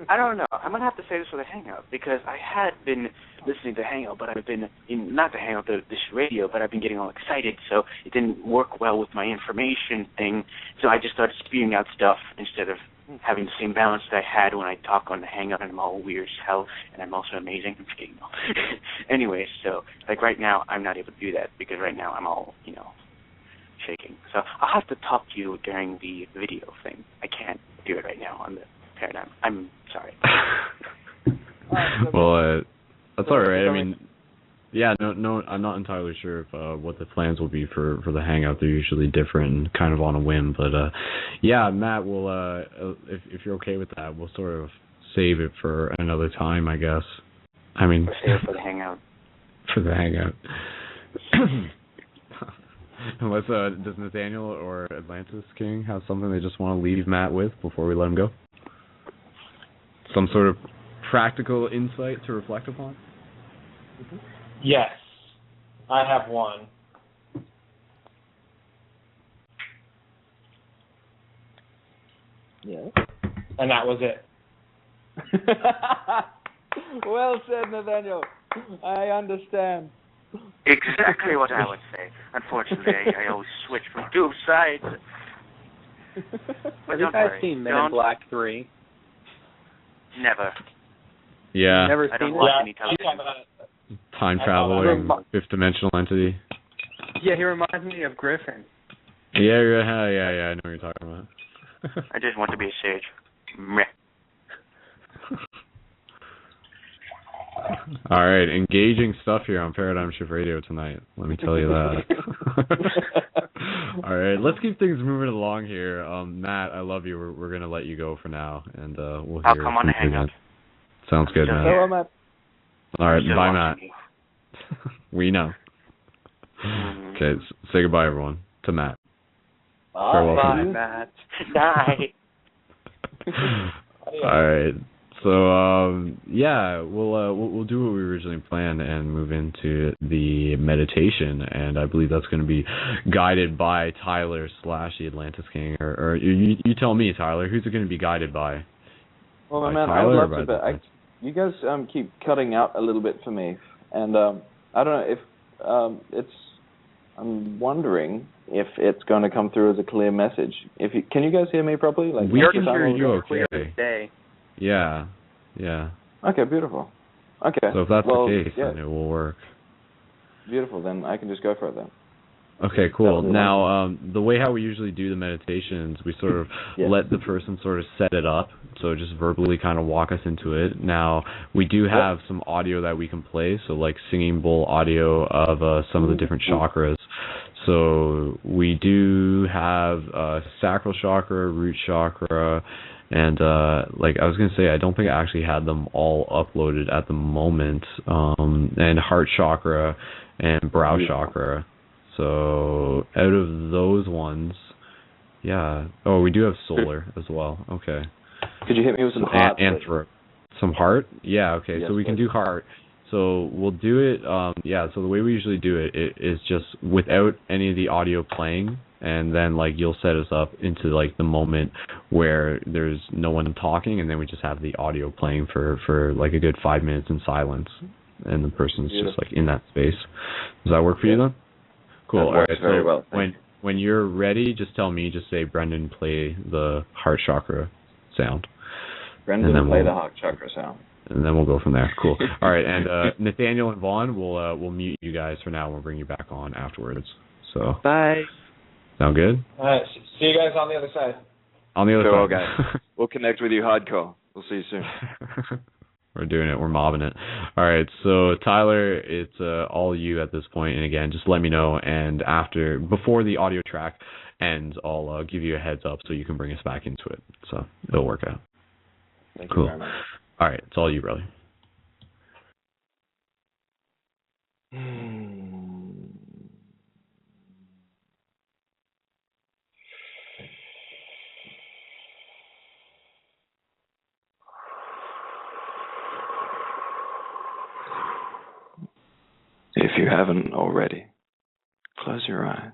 I don't know. I'm gonna have to say this for the Hangout because I had been listening to Hangout, but I've been not the Hangout, this radio, but I've been getting all excited, so it didn't work well with my information thing. So I just started spewing out stuff instead of having the same balance that I had when I talk on the Hangout, and I'm all weird as hell, and I'm also amazing. I'm just kidding. Anyways, so like right now, I'm not able to do that because right now I'm all shaking. So I'll have to talk to you during the video thing. I can't do it right now on the Paradigm. I'm sorry. Well, that's all right. I mean, yeah, no, I'm not entirely sure if what the plans will be for the Hangout. They're usually different and kind of on a whim, but yeah, Matt, we'll if you're okay with that, we'll sort of save it for another time, I guess. I mean, save it for the Hangout. For the Hangout. Unless does Nathaniel or Atlantis King have something they just want to leave Matt with before we let him go? Some sort of practical insight to reflect upon? Yes, I have one. Yeah. And that was it. Well said, Nathaniel. I understand. Exactly what I would say. Unfortunately, I always switch from two sides. Have you guys seen Men in Black 3? Never. Yeah. Never I seen don't watch any television. Time traveling, fifth dimensional entity. Yeah, he reminds me of Griffin. Yeah, I know what you're talking about. I just want to be a sage. Meh. All right, engaging stuff here on Paradigm Shift Radio tonight. Let me tell you that. All right, let's keep things moving along here. Matt, I love you. We're gonna let you go for now, and we'll hear. I'll come on the Hangout. Sounds good, Matt. Hello, Matt. All right, bye, Matt. We know. Okay, say goodbye, everyone, to Matt. Bye, Matt. Bye. All right. So yeah, we'll do what we originally planned and move into the meditation, and I believe that's going to be guided by Tyler / the Atlantis King, or you tell me, Tyler, who's it going to be guided by? Well, by man, Tyler, I would love to, but you guys keep cutting out a little bit for me, and I don't know if I'm wondering if it's going to come through as a clear message. Can you guys hear me properly? Like, we can hear you okay. Day. Yeah. Okay, beautiful. Okay. So if that's the case, then it will work. Beautiful. Then I can just go for it then. Okay, cool. Now, the way how we usually do the meditations, we sort of let the person sort of set it up, so just verbally kind of walk us into it. Now, we do have some audio that we can play, so like singing bowl audio of some of the different chakras. So we do have sacral chakra, root chakra, and like I was going to say, I don't think I actually had them all uploaded at the moment, and heart chakra and brow chakra. So out of those ones, oh, we do have solar as well. Okay. Could you hit me with some heart? Some heart? Yeah, okay. Yes, so we can do heart. So we'll do it, so the way we usually do it is just without any of the audio playing, and then like you'll set us up into like the moment where there's no one talking, and then we just have the audio playing for like a good 5 minutes in silence, and the person's just like in that space. Does that work for you then? Cool. That works very well. When you're ready, just tell me. Just say, Brendon, play the heart chakra sound. Brendon, play the heart chakra sound. And then we'll go from there. Cool. All right. And Nathaniel and Vaughn, we'll mute you guys for now. We'll bring you back on afterwards. So. Bye. Sound good? All right. See you guys on the other side. On the other side. Guys. We'll connect with you hardcore. We'll see you soon. We're doing it. We're mobbing it. All right. So, Tyler, it's all you at this point. And again, just let me know. And before the audio track ends, I'll give you a heads up so you can bring us back into it. So, it'll work out. Thank you very much. All right. It's all you, brother. If you haven't already, close your eyes.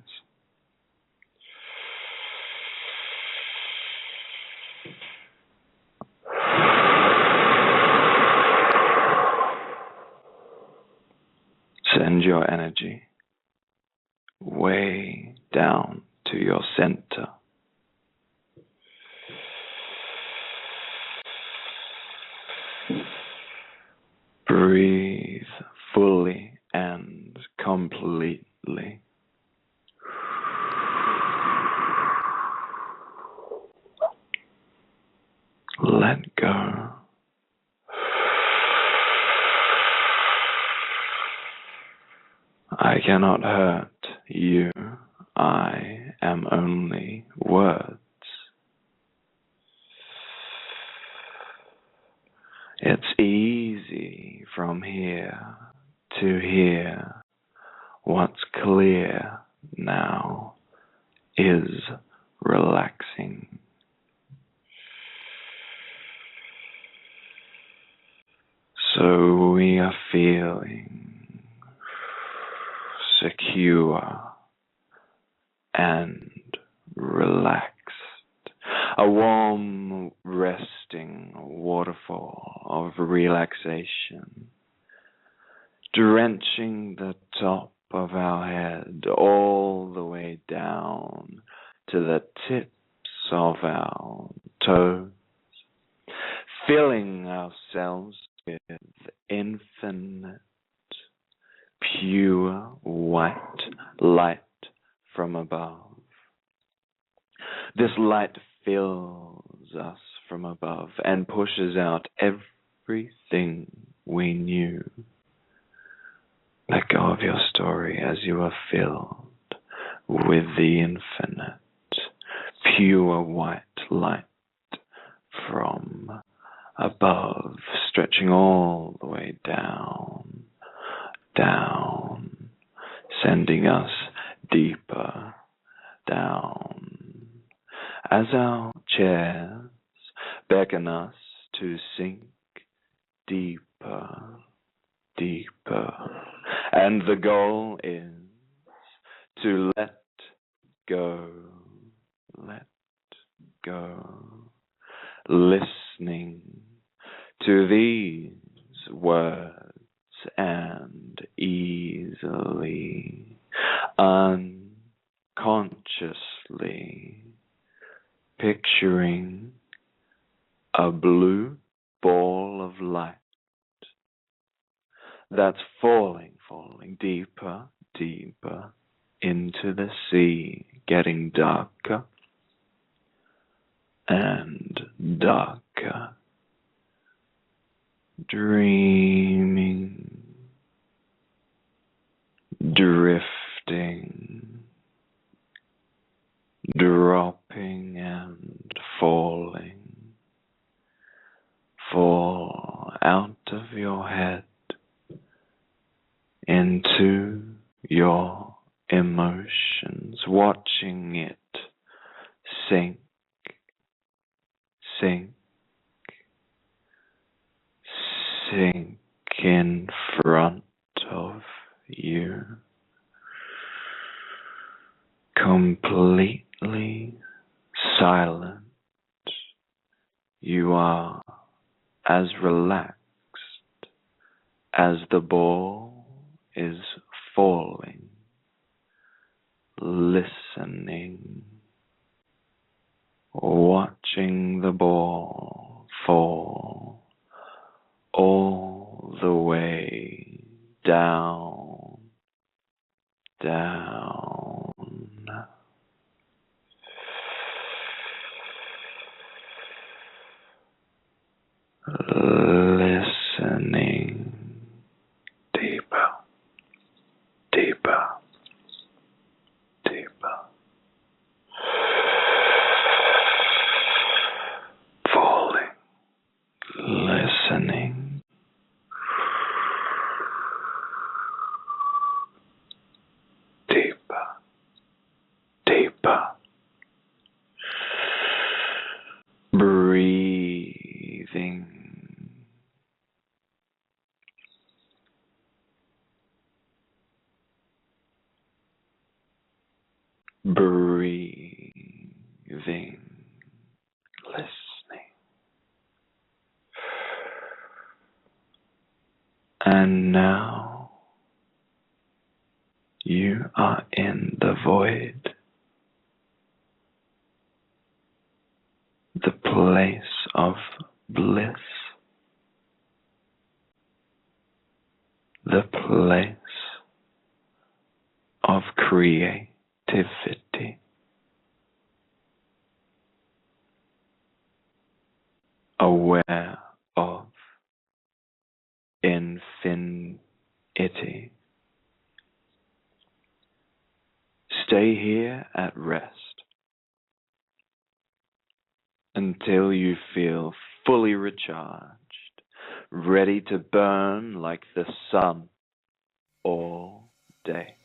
Send your energy way down to your center. Breathe fully and completely. Let go. I cannot hurt you. I am only words. It's easy from here to hear. What's clear now is relaxing. So we are feeling secure and relaxed. A warm, resting waterfall of relaxation, drenching the top of our head all the way down to the tips of our toes, filling ourselves with infinite, pure white light from above. This light fills us from above and pushes out everything we knew. Let go of your story as you are filled with the infinite, pure white light from above, stretching all the way down, sending us deeper down. As our chairs beckon us to sink deeper, deeper. And the goal is to let go, let go. Listening to these words and easily, unconsciously picturing a blue ball of light that's falling deeper, deeper into the sea, getting darker and darker, dreaming, drifting, dropping and falling. Fall out of your head into your emotions, watching it sink, sink, sink in front of you, completely silent. You are as relaxed as the ball is falling, listening, watching the ball fall all the way down, down. Listening deeper, deeper, deeper. Falling, listening. Deeper, deeper. Breathing. Breathing, listening. And now you are in the void, the place of bliss, the place of creativity, aware of infinity. Stay here at rest until you feel fully recharged, ready to burn like the sun all day.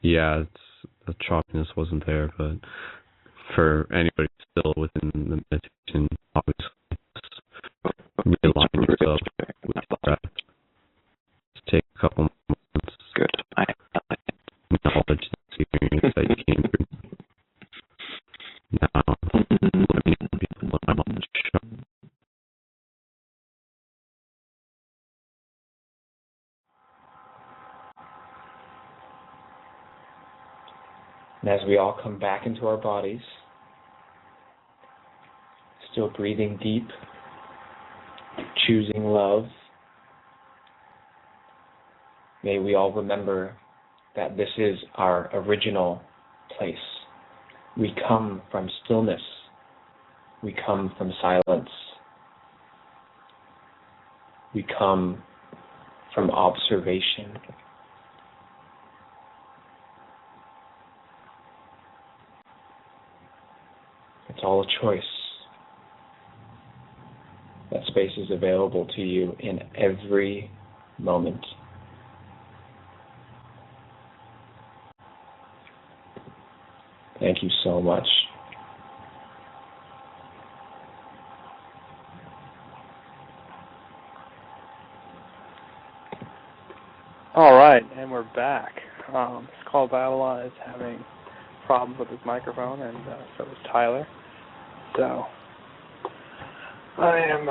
Yeah, the chalkiness wasn't there, but for anybody still within the meditation, obviously, realign yourself with the breath. Just take a couple moments. Good. Acknowledge the experience that you came through. Now, let me people know on the show. And as we all come back into our bodies, still breathing deep, choosing love, may we all remember that this is our original place. We come from stillness. We come from silence. We come from observation. It's all a choice. That space is available to you in every moment. Thank you so much. All right, and we're back. Skull Babylon is having problems with his microphone, and so is Tyler. So I am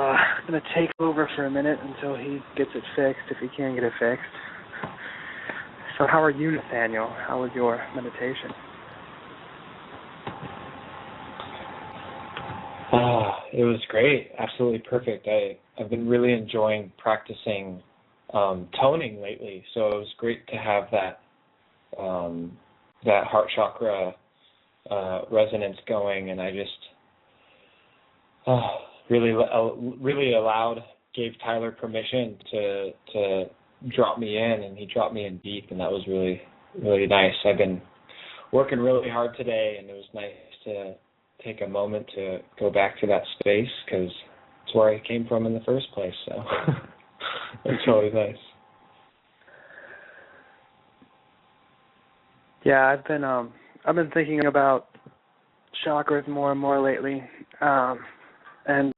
going to take over for a minute until he gets it fixed, if he can get it fixed. So how are you, Nathaniel? How was your meditation? It was great. Absolutely perfect. I've been really enjoying practicing toning lately, so it was great to have that heart chakra resonance going, and I just really gave Tyler permission to drop me in, and he dropped me in deep, and that was really, really nice. I've been working really hard today, and it was nice to take a moment to go back to that space, because it's where I came from in the first place, so it's really nice. Yeah, I've been thinking about chakras more and more lately, and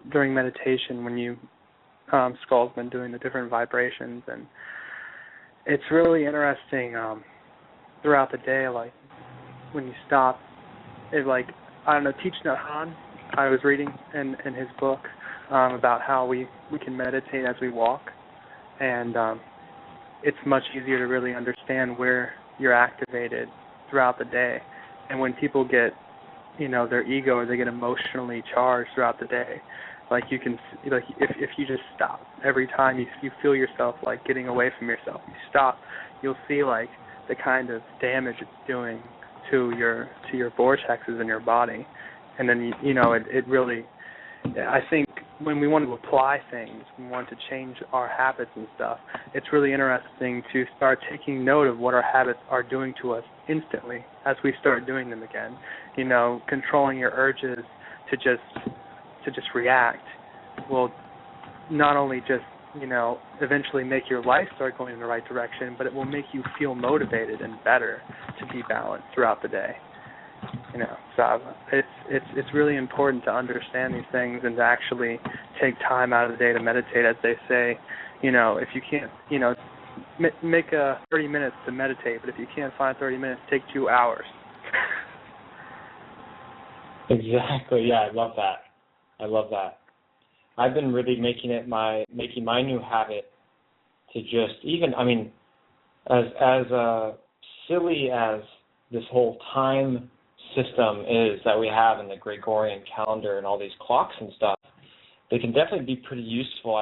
during meditation, when Skull's been doing the different vibrations, and it's really interesting throughout the day, like when you stop, it I don't know, Teach Nhat Hanh, I was reading in his book about how we can meditate as we walk, and it's much easier to really understand where you're activated throughout the day. And when people get, their ego, or they get emotionally charged throughout the day, if you just stop, every time you feel yourself getting away from yourself, you stop, you'll see the kind of damage it's doing to your vortexes in your body. And then it really, I think when we want to apply things, we want to change our habits and stuff, it's really interesting to start taking note of what our habits are doing to us instantly as we start doing them again. Controlling your urges to just react will not only just eventually make your life start going in the right direction, but it will make you feel motivated and better to be balanced throughout the day. So it's really important to understand these things and to actually take time out of the day to meditate. As they say, if you can't, make 30 minutes to meditate, but if you can't find 30 minutes, take 2 hours. Exactly. Yeah, I love that. I've been really making my new habit to just as silly as this whole time system is that we have in the Gregorian calendar and all these clocks and stuff, they can definitely be pretty useful.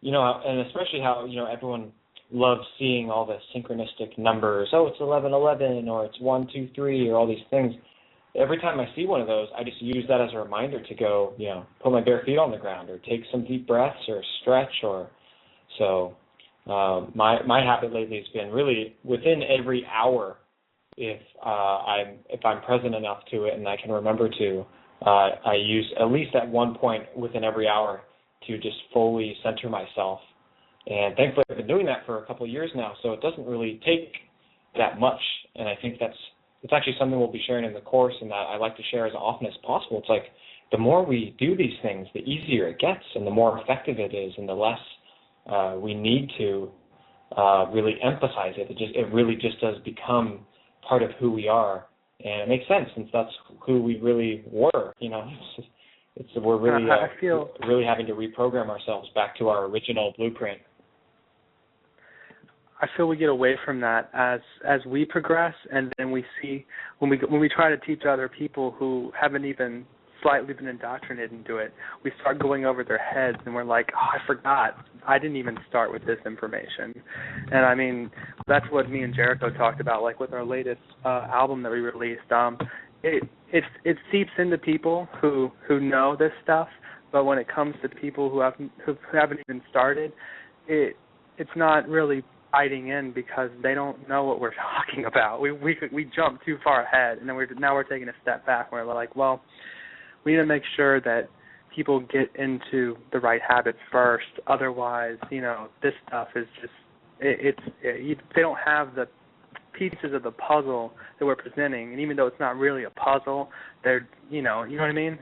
And especially how everyone loves seeing all the synchronistic numbers. Oh, it's 11:11, or it's 1-2-3, or all these things. Every time I see one of those, I just use that as a reminder to go, put my bare feet on the ground, or take some deep breaths, or stretch, my habit lately has been really within every hour, if I'm present enough to it and I can remember to, I use at least at one point within every hour to just fully center myself And thankfully I've been doing that for a couple of years now, so it doesn't really take that much. And I think it's actually something we'll be sharing in the course, and that I like to share as often as possible. It's like the more we do these things, the easier it gets, and the more effective it is, and the less we need to really emphasize it. It really just does become part of who we are, and it makes sense since that's who we really were. We're really really having to reprogram ourselves back to our original blueprint. I feel we get away from that as we progress, and then we see when we try to teach other people who haven't even slightly been indoctrinated into it, we start going over their heads, and we're like, oh, I forgot. I didn't even start with this information. And I mean, that's what me and Jericho talked about, like with our latest album that we released. It seeps into people who know this stuff, but when it comes to people who haven't even started, it's not really biting in because they don't know what we're talking about. We jump too far ahead, and then we're taking a step back. Where we're like, well, we need to make sure that people get into the right habits first. Otherwise, this stuff is just they don't have the pieces of the puzzle that we're presenting, and even though it's not really a puzzle, they're you know what I mean.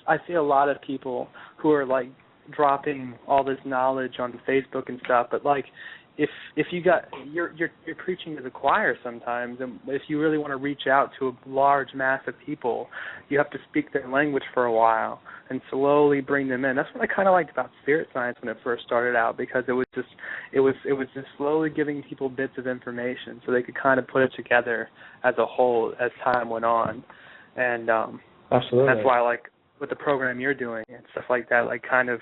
I see a lot of people who are like dropping all this knowledge on Facebook and stuff, but like if you're preaching to the choir sometimes, and if you really want to reach out to a large mass of people, you have to speak their language for a while and slowly bring them in. That's what I kind of liked about spirit science when it first started out, because it was just slowly giving people bits of information so they could kind of put it together as a whole as time went on. And absolutely, that's why, like with the program you're doing and stuff like that, like kind of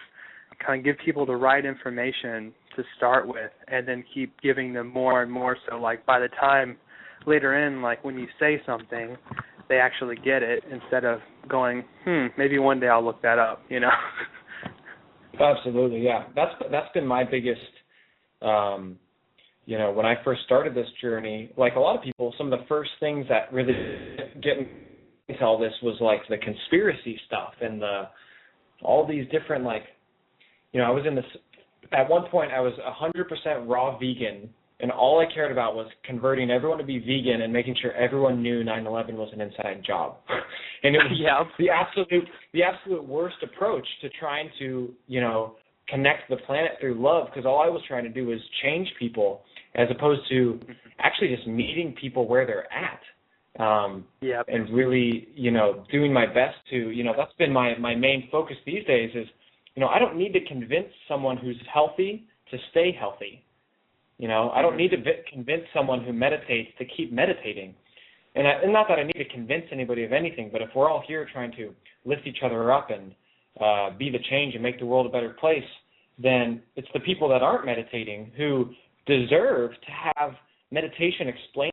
give people the right information to start with, and then keep giving them more and more. So like by the time later in, like when you say something, they actually get it instead of going, maybe one day I'll look that up, Absolutely, yeah. That's been my biggest, when I first started this journey, like a lot of people, some of the first things that really get me into all this was like the conspiracy stuff and all these different, like, I was in this, at one point I was 100% raw vegan, and all I cared about was converting everyone to be vegan and making sure everyone knew 9/11 was an inside job. And it was the absolute worst approach to trying to, connect the planet through love, because all I was trying to do was change people as opposed to actually just meeting people where they're at. And really, doing my best to, that's been my main focus these days is, I don't need to convince someone who's healthy to stay healthy. I don't need to convince someone who meditates to keep meditating. And not that I need to convince anybody of anything, but if we're all here trying to lift each other up and be the change and make the world a better place, then it's the people that aren't meditating who deserve to have meditation explained.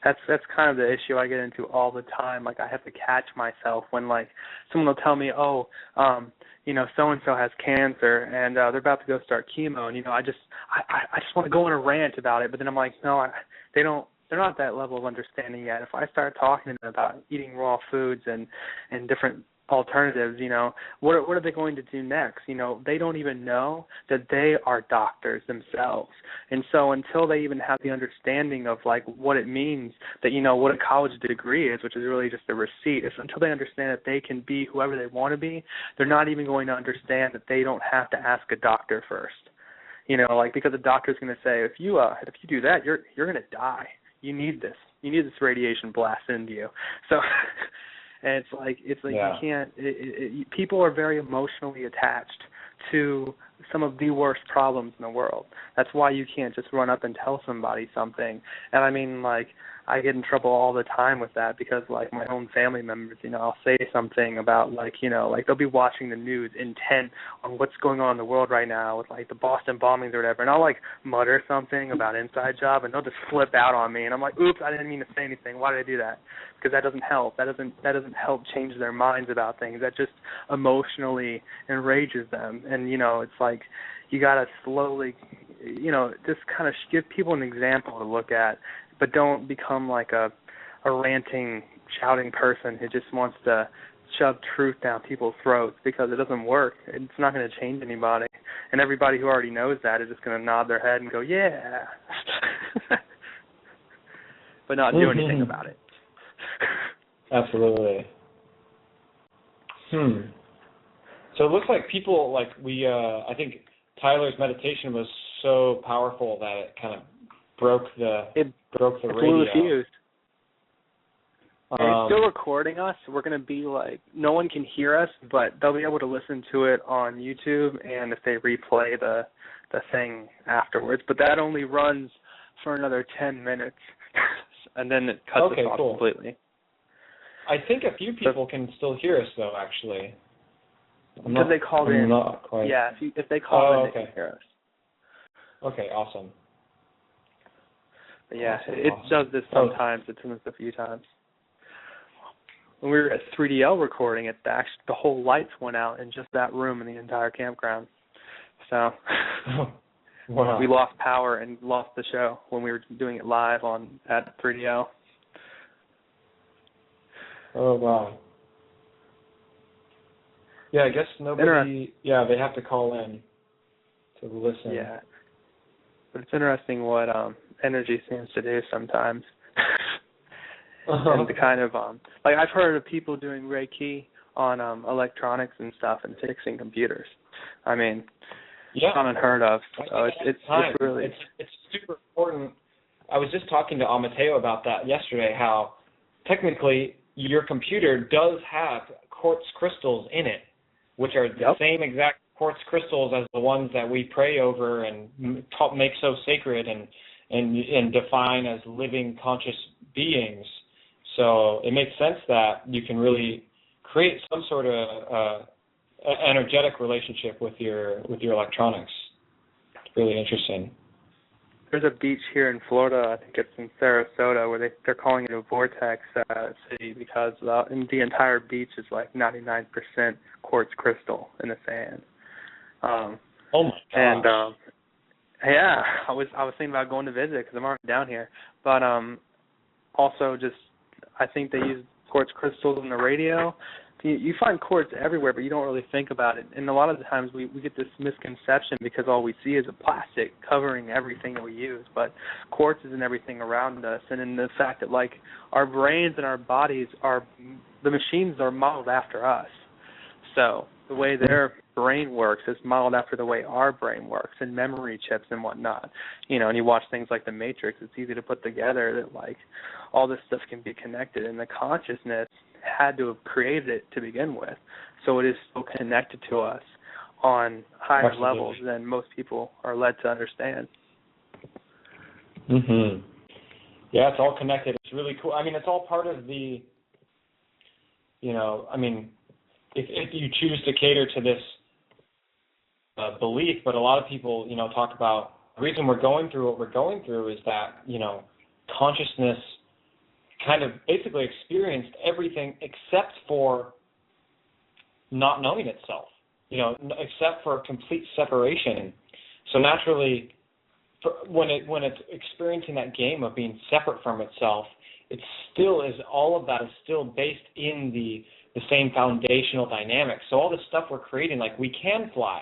That's kind of the issue I get into all the time. Like I have to catch myself when like someone will tell me, so and so has cancer and they're about to go start chemo, and I just want to go on a rant about it, but then I'm like, no, they're not at that level of understanding yet. If I start talking to them about eating raw foods and different alternatives, what are they going to do next? They don't even know that they are doctors themselves. And so until they even have the understanding of like what it means that, what a college degree is, which is really just a receipt, until they understand that they can be whoever they want to be, they're not even going to understand that they don't have to ask a doctor first. Because the doctor's going to say, if you do that, you're going to die. You need this radiation blast into you. So and it's like you can't. People are very emotionally attached to some of the worst problems in the world. That's why you can't just run up and tell somebody something. And I mean, like, I get in trouble all the time with that because, like, my own family members, I'll say something about, like, like they'll be watching the news intent on what's going on in the world right now with, like, the Boston bombings or whatever, and I'll, like, mutter something about inside job, and they'll just flip out on me, and I'm like, oops, I didn't mean to say anything. Why did I do that? Because that doesn't help. That doesn't help change their minds about things. That just emotionally enrages them, and, it's like you got to slowly, just kind of give people an example to look at, but don't become like a ranting, shouting person who just wants to shove truth down people's throats because it doesn't work. It's not going to change anybody. And everybody who already knows that is just going to nod their head and go, yeah. But not do anything about it. Absolutely. So it looks like people, like I think Tyler's meditation was so powerful that it kind of broke the radio. Blew the fuse. It's still recording us. We're going to be like, no one can hear us, but they'll be able to listen to it on YouTube and if they replay the thing afterwards. But that only runs for another 10 minutes, and then it cuts us off completely. I think a few people can still hear us, though, actually. Because they called in. Not quite. Yeah, if they call in, they can hear us. Okay, awesome. But yeah, it does this sometimes. It's done this a few times. When we were at 3DL recording it, the whole lights went out in just that room in the entire campground. So wow. We lost power and lost the show when we were doing it live at 3DL. Oh, wow. Yeah, I guess nobody... Yeah, they have to call in to listen. Yeah. But it's interesting what energy seems to do sometimes. And the kind of... like, I've heard of people doing Reiki on electronics and stuff and fixing computers. I mean, it's unheard of. So it's really... It's super important. I was just talking to Amateo about that yesterday, how technically your computer does have quartz crystals in it, which are the same exact quartz crystals as the ones that we pray over and make so sacred and define as living conscious beings. So it makes sense that you can really create some sort of energetic relationship with your electronics. It's really interesting. There's a beach here in Florida, I think it's in Sarasota, where they're calling it a vortex city because the entire beach is like 99% quartz crystal in the sand. Oh my gosh. And yeah, I was thinking about going to visit because I'm already down here, but also just I think they use quartz crystals in the radio. You find quartz everywhere, but you don't really think about it. And a lot of the times we get this misconception because all we see is a plastic covering everything that we use. But quartz is in everything around us. And in the fact that, like, our brains and our bodies the machines are modeled after us. So the way their brain works is modeled after the way our brain works and memory chips and whatnot. You know, and you watch things like The Matrix, it's easy to put together that, like, all this stuff can be connected. And the consciousness had to have created it to begin with. So it is so connected to us on higher levels than most people are led to understand. Mhm. Yeah, it's all connected. It's really cool. I mean, it's all part of the, I mean, if you choose to cater to this belief, but a lot of people, talk about the reason we're going through what we're going through is that, consciousness kind of basically experienced everything except for not knowing itself, except for complete separation. So naturally, when it's experiencing that game of being separate from itself, it still is, all of that is still based in the same foundational dynamics. So all the stuff we're creating, like we can fly,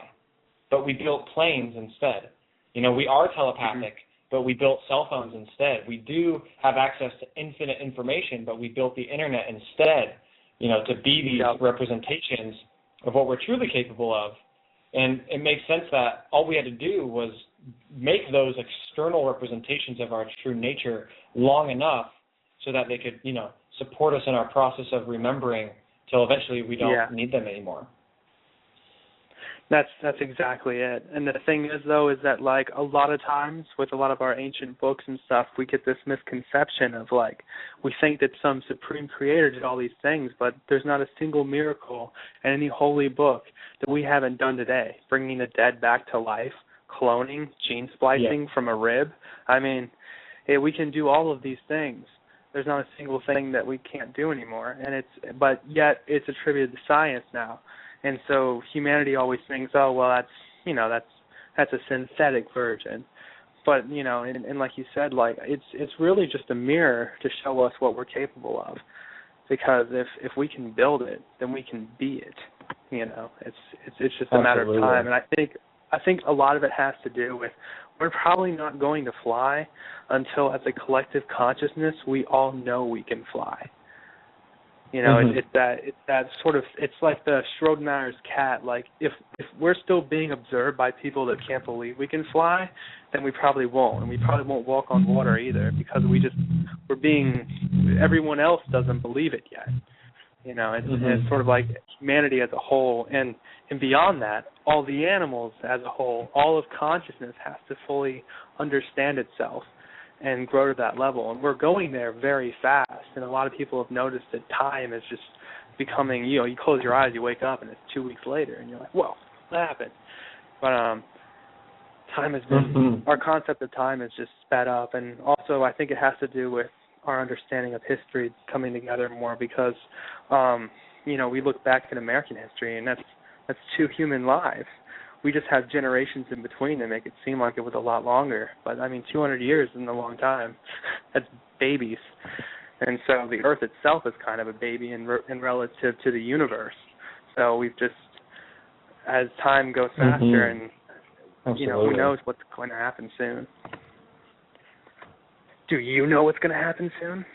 but we built planes instead. We are telepathic, but we built cell phones instead. We do have access to infinite information, but we built the internet instead, to be these representations of what we're truly capable of. And it makes sense that all we had to do was make those external representations of our true nature long enough so that they could, support us in our process of remembering till eventually we don't need them anymore. That's exactly it. And the thing is, though, is that, like, a lot of times with a lot of our ancient books and stuff, we get this misconception of, like, we think that some supreme creator did all these things, but there's not a single miracle in any holy book that we haven't done today. Bringing the dead back to life, cloning, gene splicing from a rib. I mean, we can do all of these things. There's not a single thing that we can't do anymore, but yet it's attributed to science now. And so humanity always thinks, oh, well, that's a synthetic version. But, and like you said, like it's really just a mirror to show us what we're capable of. because if we can build it, then we can be it. It's just a matter of time. And I think a lot of it has to do with we're probably not going to fly until, as a collective consciousness, we all know we can fly. It's that sort of, it's like the Schrodinger's cat. Like if we're still being observed by people that can't believe we can fly, then we probably won't, and we probably won't walk on water either, because everyone else doesn't believe it yet. It's sort of like humanity as a whole, and beyond that, all the animals as a whole, all of consciousness has to fully understand itself and grow to that level. And we're going there very fast, and a lot of people have noticed that time is just becoming, you close your eyes, you wake up, and it's 2 weeks later, and you're like, whoa, what happened? But time has been, our concept of time is just sped up, and also I think it has to do with our understanding of history coming together more, because, we look back at American history, and that's 2 human lives. We just have generations in between that make it seem like it was a lot longer. But, 200 years isn't a long time. That's babies. And so the Earth itself is kind of a baby in relative to the universe. So we've just, as time goes faster, and, who knows what's going to happen soon. Do you know what's going to happen soon?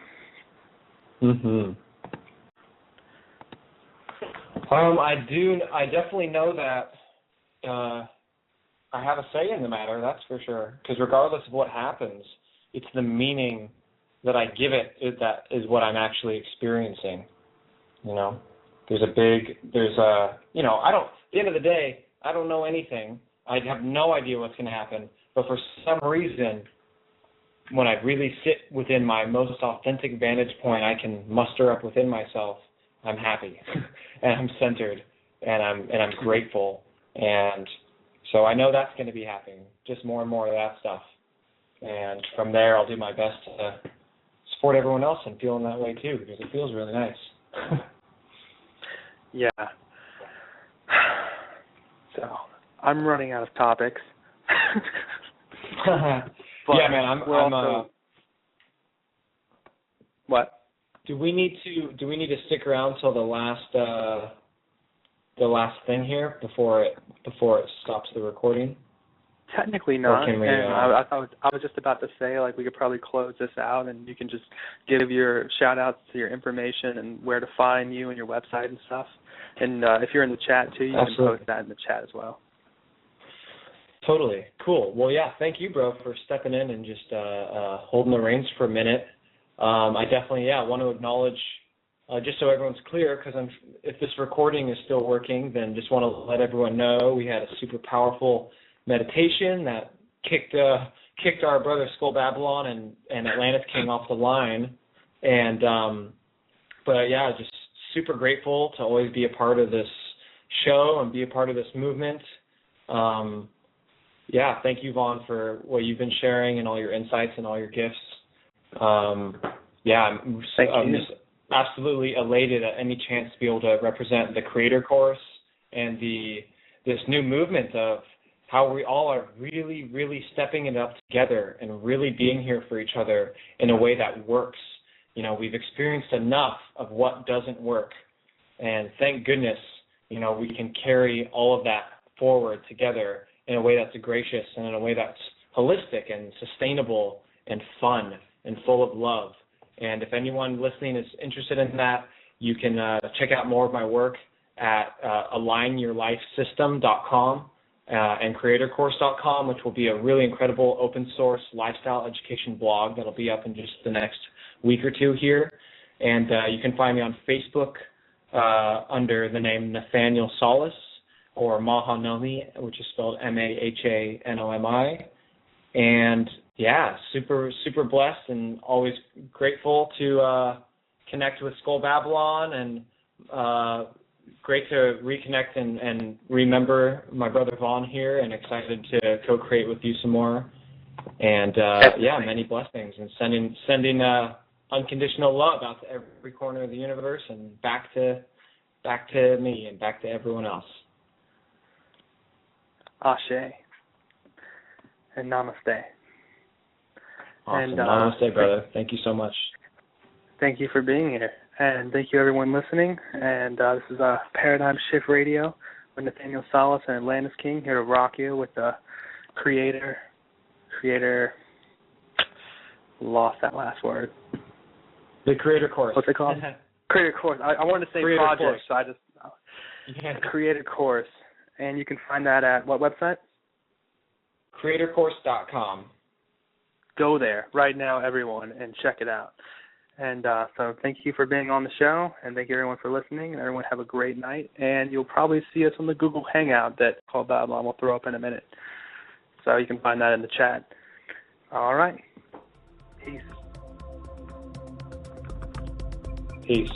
I do. I definitely know that I have a say in the matter, that's for sure. Because regardless of what happens, it's the meaning that I give it that is what I'm actually experiencing. At the end of the day, I don't know anything. I have no idea what's going to happen. But for some reason, when I really sit within my most authentic vantage point I can muster up within myself, I'm happy and I'm centered and I'm grateful. And so I know that's going to be happening, just more and more of that stuff. And from there, I'll do my best to support everyone else in feeling that way too, because it feels really nice. Yeah. So I'm running out of topics. Yeah, man. What? Do we need to stick around till the last thing here before it stops the recording? Technically not. And I was just about to say, we could probably close this out, and you can just give your shout-outs to your information and where to find you and your website and stuff. And if you're in the chat, too, you can post that in the chat as well. Totally. Cool. Well, yeah, thank you, bro, for stepping in and just holding the reins for a minute. I definitely, want to acknowledge, just so everyone's clear, because if this recording is still working, then just want to let everyone know we had a super powerful meditation that kicked our brother Skull Babylon and Atlantis King off the line. And just super grateful to always be a part of this show and be a part of this movement. Thank you, Vaughn, for what you've been sharing and all your insights and all your gifts. I'm just absolutely elated at any chance to be able to represent the Creator Course and this new movement of how we all are really, really stepping it up together and really being here for each other in a way that works. We've experienced enough of what doesn't work, and thank goodness, we can carry all of that forward together in a way that's gracious and in a way that's holistic and sustainable and fun and full of love. And if anyone listening is interested in that, you can check out more of my work at alignyourlifesystem.com and creatorcourse.com, which will be a really incredible open source lifestyle education blog that'll be up in just the next week or two here. And you can find me on Facebook under the name Nathaniel Solace, or Mahanomi, which is spelled Mahanomi. And super, super blessed and always grateful to connect with Skull Babylon, and great to reconnect and remember my brother Vaughn here, and excited to co-create with you some more. And many blessings, and sending unconditional love out to every corner of the universe and back to me and back to everyone else. Ashe. And namaste. Awesome. Namaste, brother. Thank you so much. Thank you for being here. And thank you, everyone listening. And this is Paradigm Shift Radio with Nathaniel Solace and Atlantis King, here to rock you with the creator, lost that last word. The Creator Course. What's it called? Creator Course. I wanted to say Creator project, Course. so I just... Creator Course. And you can find that at what website? CreatorCourse.com. Go there right now, everyone, and check it out. And so thank you for being on the show, and thank you, everyone, for listening. And everyone have a great night. And you'll probably see us on the Google Hangout that Call Babylon will throw up in a minute. So you can find that in the chat. All right. Peace. Peace.